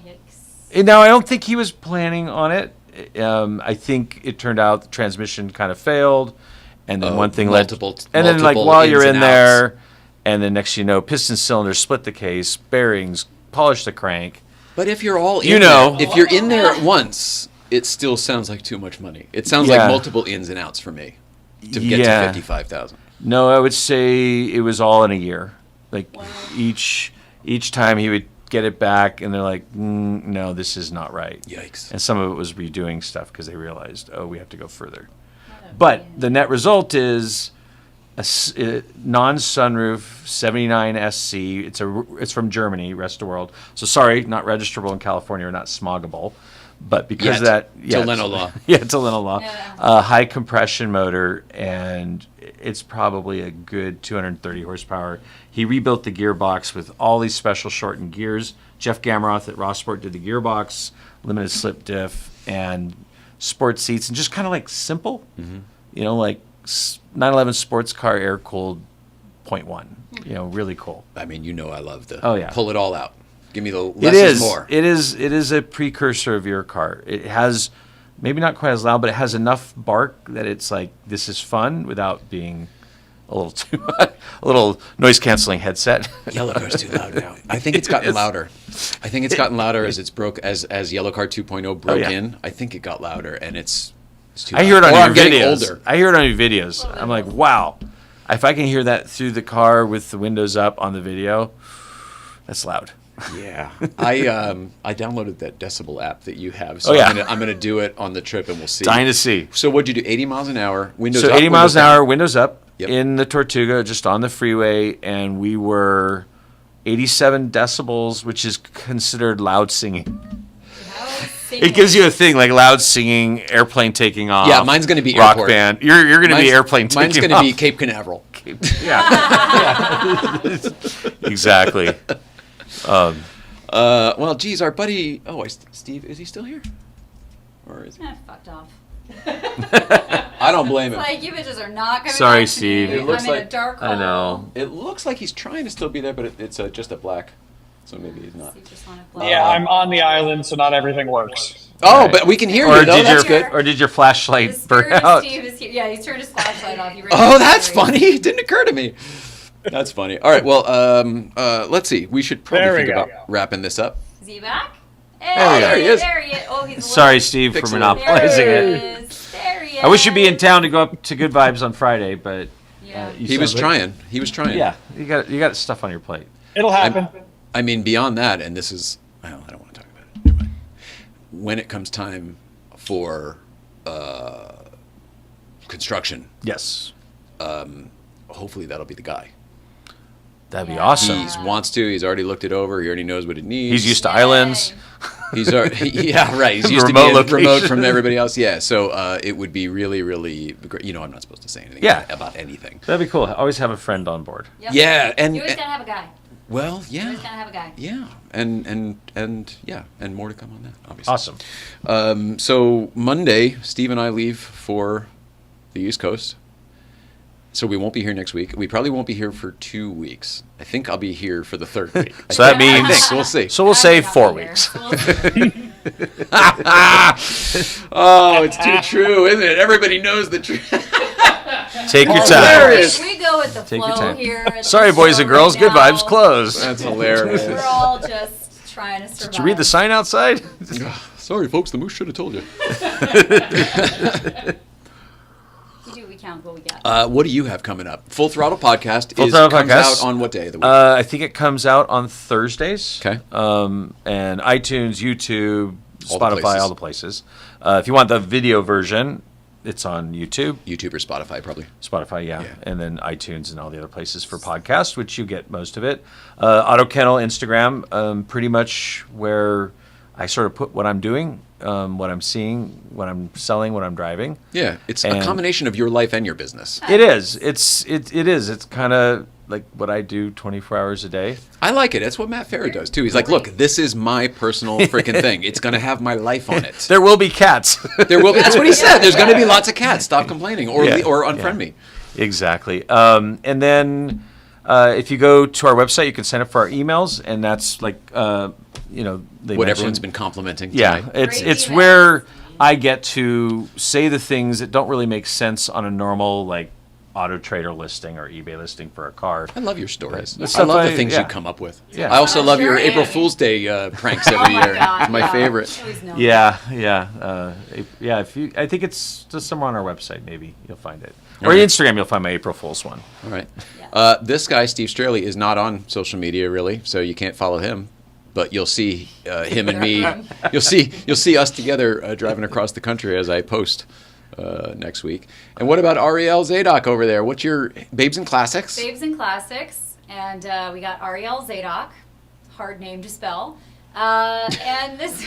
And now I don't think he was planning on it. I think it turned out the transmission kind of failed, and then one thing led to, and then like while you're in there, and then next you know, piston cylinders split the case, bearings, polish the crank. But if you're all in there, if you're in there at once, it still sounds like too much money. It sounds like multiple ins and outs for me to get to 55,000. No, I would say it was all in a year. Like each time he would get it back, and they're like, "No, this is not right." Yikes! And some of it was redoing stuff because they realized, "Oh, we have to go further." But the net result is a non-sunroof 79 SC. It's from Germany, rest of the world. So sorry, not registrable in California or not smoggable. But because of that, Toleno law. Yeah, Toleno law. High compression motor, and it's probably a good 230 horsepower. He rebuilt the gearbox with all these special shortened gears. Jeff Gameroth at Rossport did the gearbox, limited slip diff, and sport seats, and just kind of like simple, like 911 sports car air cooled 0.1. Really cool. I mean, I love the pull it all out. Give me the less is more. It is a precursor of your car. It has maybe not quite as loud, but it has enough bark that it's like this is fun without being a little noise canceling headset. Yellowcar's too loud now. I think it's gotten louder. I think it's gotten louder as Yellowcar 2.0 broke in. I think it got louder, and it's too loud. I hear it on or your I'm getting videos. older. I hear it on your videos. I'm like, wow. If I can hear that through the car with the windows up on the video, that's loud. Yeah, I downloaded that decibel app that you have, so I'm gonna do it on the trip, and we'll see. Dying to see. So what'd you do? 80 miles an hour, windows up. So 80 miles an down? hour, windows up Yep. in the Tortuga, just on the freeway, and we were 87 decibels, which is considered loud singing. It gives you a thing like loud singing, airplane taking off. Yeah, mine's gonna be rock airport. band. You're gonna be airplane taking off. Mine's gonna be Cape Canaveral. Yeah. Exactly. Well, geez, our buddy. Steve, is he still here? Or is he? Fucked off. I don't blame him. Like, you bitches are not coming Sorry, back to Steve. me. It looks I'm in like- a dark hole. I know. It looks like he's trying to still be there, but it's just a black, so maybe he's not. Steve just wanted black. Yeah, I'm on the island, so not everything works. Oh, Right. but we can hear Or you though. That's did your good. or did your The flashlight burn spirit of out? Steve is here. Yeah, he's turned his flashlight off. Oh, that's funny. It didn't occur to me. That's funny. All right. Well, let's see. We should There probably we think go. about wrapping this up. Is he back? There he is. There he is. Oh, he's a Sorry, little- Steve, for Fix it. monopolizing There it. he is. There he is. I wish you'd be in town to go up to Good Vibes on Friday, but Yeah. He was trying. He was trying. Yeah, you got stuff on your plate. It'll happen. I mean, beyond that, and this is, I don't want to talk about it. Never mind. When it comes time for construction. Yes. Hopefully that'll be the guy. That'd be Yeah. awesome. He wants to. He's already looked it over. He already knows what it needs. He's used to islands. He's already, yeah, right. He's used Remote to being remote location. from everybody else. Yeah, so it would be really, really great. You know, I'm not supposed to say anything about anything. That'd be cool. Always have a friend on board. Yep. Yeah, and You always gotta have a guy. well, You always yeah, gotta have a guy. yeah, and yeah, and more to come on that. Obviously. Awesome. So Monday, Steve and I leave for the East Coast. So we won't be here next week. We probably won't be here for 2 weeks. I think I'll be here for the third week. So that I means think. We'll see. So we'll I say would not 4 be here. weeks. So we'll see. Oh, it's too true, isn't it? Everybody knows the truth. Take your time. Hilarious. We go with the Take your flow time. here. at the Sorry, boys show and girls. right Good now. vibes. Closed. That's hilarious. We're all just trying to survive. Did you read the sign outside? Sorry, folks. The moose should have told you. We count what we get. What do you have coming up? Full Throttle Podcast Full Throttle comes Podcast. out on what day of the week? I think it comes out on Thursdays. Okay. And iTunes, YouTube, All the Spotify, places. all the places. If you want the video version, it's on YouTube, YouTube or Spotify, probably. Spotify, yeah, Yeah. and then iTunes and all the other places for podcasts, which you get most of it. Auto Kennel, Instagram, pretty much where I sort of put what I'm doing, what I'm seeing, what I'm selling, what I'm driving. Yeah, it's a And- combination of your life and your business. It is. It is. It's kind of like what I do 24 hours a day. I like it. That's what Matt Farah does too. He's like, look, this is my personal freaking thing. It's going to have my life on it. There will be cats. There will be. That's what he said. There's going to be lots of cats. Stop complaining or Yeah, or unfriend yeah. me. Exactly. And then if you go to our website, you can sign up for our emails, and that's like, they What everyone's mentioned- been complimenting. Yeah, tonight. it's Great it's emails. where I get to say the things that don't really make sense on a normal like Auto Trader listing or eBay listing for a car. I love your stories. The I stuff love the I- things yeah. you come up with. Yeah. I also love your Sure. April Fool's Day pranks Oh every my year. God, It's my yeah. favorite. Always know. Yeah. If you, I think it's just somewhere on our website. Maybe you'll find it, or Okay. Instagram. You'll find my April Fool's one. All right. Yeah. This guy, Steve Straley, is not on social media really, so you can't follow him. But you'll see him and me. You'll see us together driving across the country as I post next week. And what about Ariel Zadok over there? What's your Babes and Classics? Babes and Classics, and we got Ariel Zadok, hard name to spell. And this,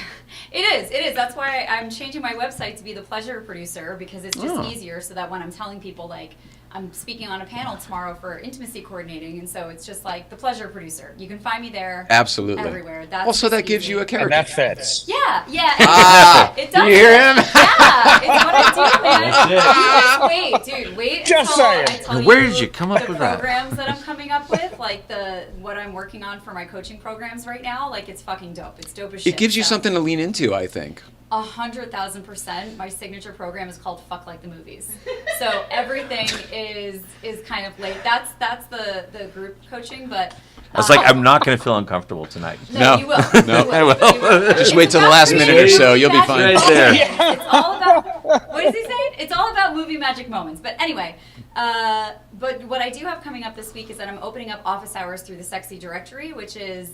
it is. That's why I'm changing my website to be the pleasure producer, because it's just easier, so that when I'm telling people, like, I'm speaking on a panel tomorrow for intimacy coordinating, and so it's just like the pleasure producer. You can find me there. Absolutely. Everywhere. That's Also, that just gives easy. you a And character. that fits. Yeah. It does. You hear him? Yeah, it's what I do, man. You just wait, dude. Wait Just until saying. I tell Where did you come up the with that? programs that I'm coming up with, like what I'm working on for my coaching programs right now. Like, it's fucking dope. It's dope as shit. It gives you So, something to lean into, I think. 100,000%. My signature program is called "Fuck Like the Movies," so everything is kind of late. That's the group coaching, but I was like, I'm not going to feel uncomfortable tonight. No. you will. No. You I will. You will. Just wait till the last minute or so. You'll be That's fine. Right there. It's all about, what does he say? It's all about movie magic moments. But anyway, but what I do have coming up this week is that I'm opening up office hours through the Sexy Directory, which is,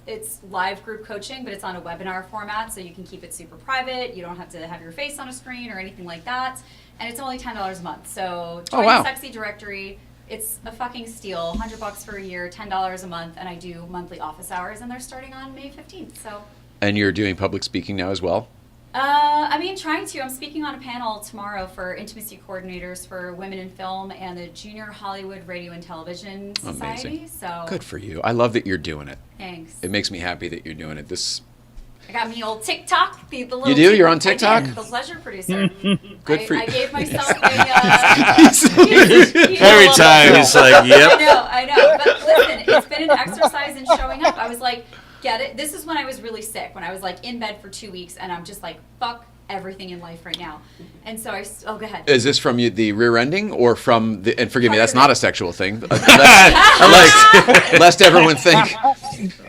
it's live group coaching, but it's on a webinar format, so you can keep it super private. You don't have to have your face on a screen or anything like that. And it's only $10 a month. So join wow. the Sexy Directory. It's a fucking steal. $100 for a year, $10 a month, and I do monthly office hours, and they're starting on May 15th. So, And you're doing public speaking now as well? I mean, trying to. I'm speaking on a panel tomorrow for intimacy coordinators for women in film and the Junior Hollywood Radio and Television Society. Amazing. So, Good for you. I love that you're doing it. thanks. It makes me happy that you're doing it. I got me old TikTok. The little You do? You're on I TikTok? did, the pleasure producer. Good for you. I gave myself a. Every time he's like, yep. I know. But listen, it's been an exercise in showing up. I was like, get it? This is when I was really sick, when I was like in bed for 2 weeks, and I'm just like, fuck everything in life right now. And so go ahead. Is this from the rear ending or from the, and forgive me, that's not a sexual thing. Lest everyone think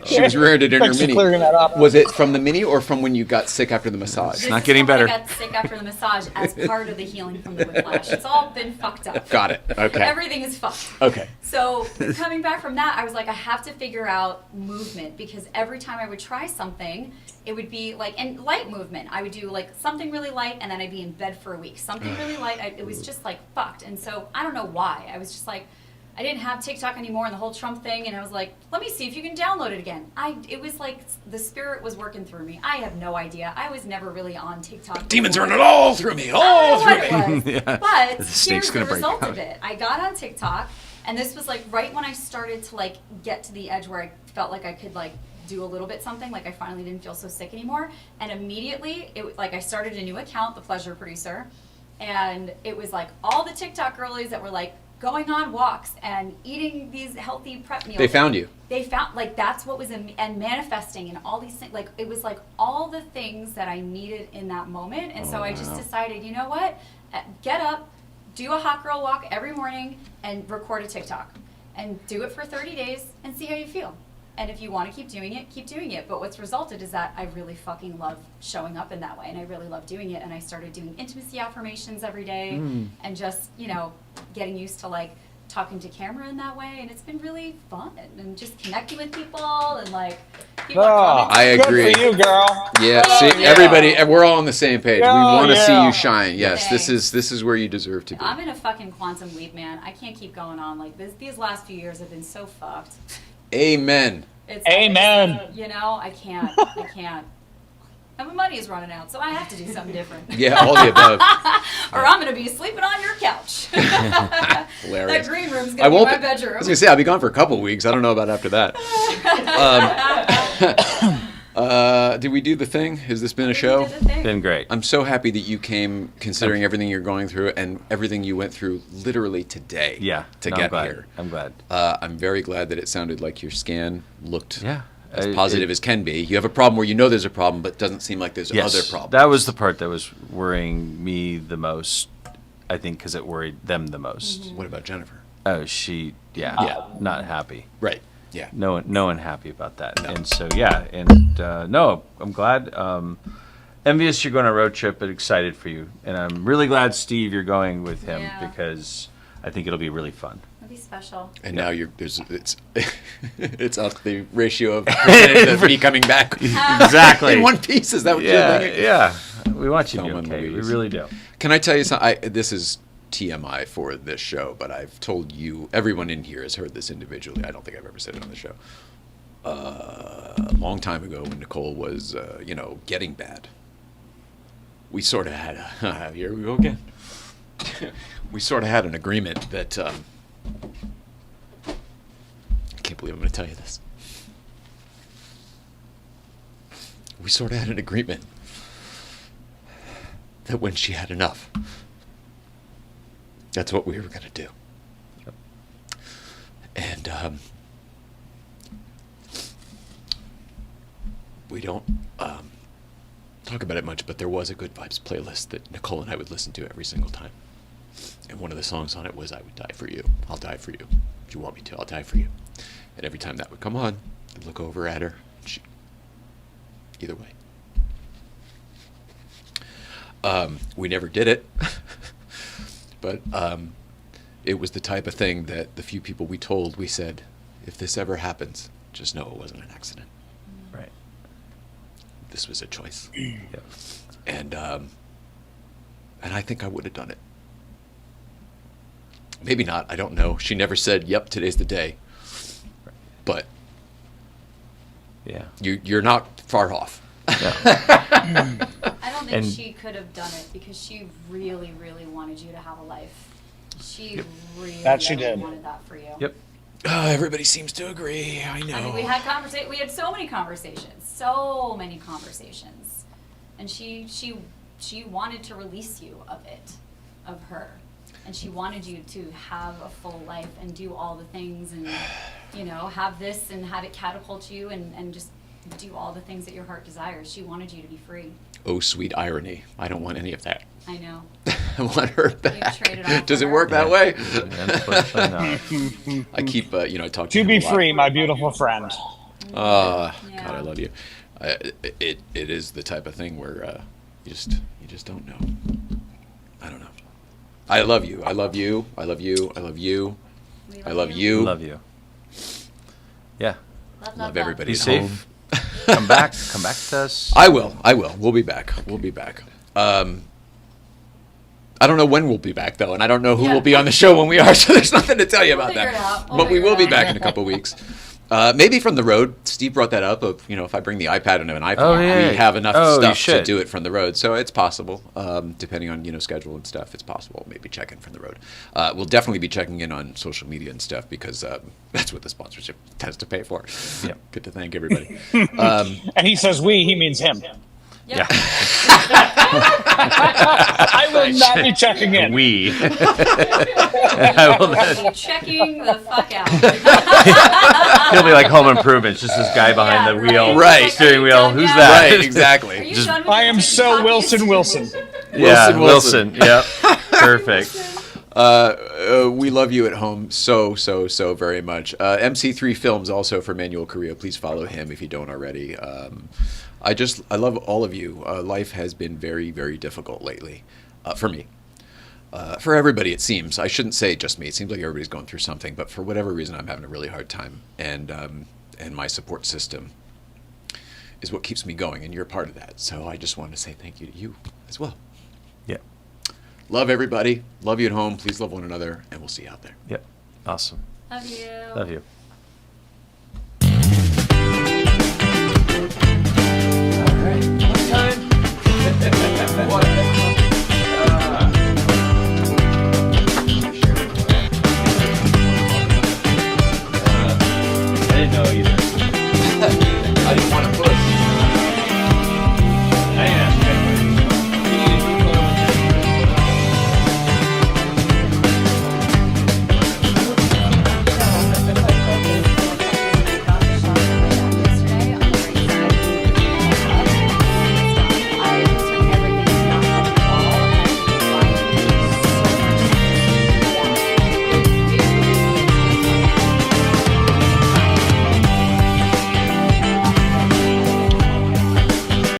she was rear-ended in her Thanks for Mini. clearing that up. Was it from the Mini or from when you got sick after the massage? This not is getting when better. I got sick after the massage as part of the healing from the whiplash. It's all been fucked up. Got it. Okay. Everything is fucked. Okay. So coming back from that, I was like, I have to figure out movement, because every time I would try something, it would be like, and light movement. I would do like something really light, and then I'd be in bed for a week. Something really light, it was just like fucked. And so I don't know why. I was just like, I didn't have TikTok anymore and the whole Trump thing, and I was like, let me see if you can download it again. It was like the spirit was working through me. I have no idea. I was never really on TikTok. Demons running all through me, all through me. It was. Yeah. But The snake's here's the gonna break result out. of it. I got on TikTok, and this was like right when I started to like get to the edge where I felt like I could like do a little bit something, like I finally didn't feel so sick anymore. And immediately, I started a new account, The Pleasure Producer, and it was like all the TikTok girlies that were like going on walks and eating these healthy prep meals. They found you. They found, like, that's what was and manifesting and all these things. Like, it was like all the things that I needed in that moment. And so I just decided, you know what? Get up, do a hot girl walk every morning, and record a TikTok. And do it for 30 days and see how you feel. And if you want to keep doing it, keep doing it. But what's resulted is that I really fucking love showing up in that way. And I really love doing it. And I started doing intimacy affirmations every day and just, you know, getting used to like talking to camera in that way. And it's been really fun. And just connecting with people and like people are Oh, commenting. I agree. Good for you, girl. Yeah, Oh, see, yeah. everybody, we're all on the same page. We Oh, want to see yeah. you shine. Yes, Thanks. this is where you deserve to be. I'm in a fucking quantum leap, man. I can't keep going on like this. These last few years have been so fucked. Amen. It's Amen. You know, I can't. And my money is running out, so I have to do something different. Yeah, all the above. Or I'm going to be sleeping on your couch. That Hilarious. green room's I going to be won't. my I bedroom. was gonna say I'll be gone for a couple weeks. I don't know about after that. Did we do the thing? Has this been a show? Did the thing. Been great. I'm so happy that you came, considering everything you're going through and everything you went through literally today. Yeah. To no, get I'm glad. here. I'm glad. I'm very glad that it sounded like your scan looked Yeah. as positive as can be. You have a problem where you know there's a problem, but doesn't seem like there's Yes, other problems. that was the part that was worrying me the most, I think, because it worried them the most. What about Jennifer? Oh, Yeah. not happy. Right. Yeah. No one happy about that. No. And so, yeah, and no, I'm glad. Envious you're going on a road trip, but excited for you. And I'm really glad, Steve, you're going with him Yeah. because I think it'll be really fun. It'll be special. And now it's up the ratio of percentage of me coming back Exactly. in one piece. Is that what you're Yeah, thinking? yeah. We want you to be Thelma and okay. We Louise. really do. Can I tell you something? This is TMI for this show, but I've told you, everyone in here has heard this individually. I don't think I've ever said it on the show. A long time ago when Nicole was, getting bad, we sort of had here we go again. We sort of had an agreement that, I can't believe I'm going to tell you this. We sort of had an agreement that when she had enough, that's what we were going to do. And we don't talk about it much, but there was a Good Vibes playlist that Nicole and I would listen to every single time. And one of the songs on it was I Would Die For You. I'll die for you. If you want me to, I'll die for you. And every time that would come on, I'd look over at her. And either way. We never did it. But it was the type of thing that the few people we told, we said, if this ever happens, just know it wasn't an accident. Right. This was a choice. Yep. And I think I would have done it. Maybe not. I don't know. She never said, "Yep, today's the day." But Yeah. you're not far off. No. I don't think And- she could have done it because she really, really wanted you to have a life. She really, That she really did. wanted that for you. Yep. Everybody seems to agree. I know. I mean, we had so many conversations, and she wanted to release you of it, of her, and she wanted you to have a full life and do all the things and have this and have it catapult you and just do all the things that your heart desires. She wanted you to be free. Oh, sweet irony. I don't want any of that. I know. I want her back. traded off Does for it her? work that way? Unfortunately not. I keep, I talk To him be a lot. free, my beautiful friend. God, Yeah. I love you. It is the type of thing where you just don't know. I don't know. I love you. I love you. I love you. I love you. We I love you. Love you. Yeah. Love everybody Be at home. safe. Come back to us. I will. We'll be back. I don't know when we'll be back though, and I don't know who Yeah. will be on the show when we are. So there's nothing to tell you about figure that. it out. We'll But we figure will it be out. back in a couple weeks. Maybe from the road. Steve brought that up. Of if I bring the iPad and an iPhone, Oh, yeah. we have enough Oh, you stuff to should. do it from the road. So it's possible, depending on schedule and stuff. It's possible. Maybe check in from the road. We'll definitely be checking in on social media and stuff because that's what the sponsorship tends to pay for. Yeah. Good to thank everybody. And he says we, he means him. Yep. I will not be checking in. We. I will not- You're checking the fuck out. He'll be like Home Improvement, just this guy behind Yeah, the wheel, Right. steering wheel. Done Who's yet? that? Right. Exactly. Are you Just- done with I your am cooking so copies? Wilson. Yeah, Wilson. Wilson. Yep. Perfect. We love you at home so very much. MC3 Films also for Manuel Carrillo. Please follow him if you don't already. I love all of you. Life has been very, very difficult lately for me. For everybody, it seems. I shouldn't say just me. It seems like everybody's going through something, but for whatever reason, I'm having a really hard time. And my support system is what keeps me going, and you're a part of that. So I just want to say thank you to you as well. Yep. Love everybody. Love you at home. Please love one another, and we'll see you out there. Yep. Awesome. Love you. Love you. All right.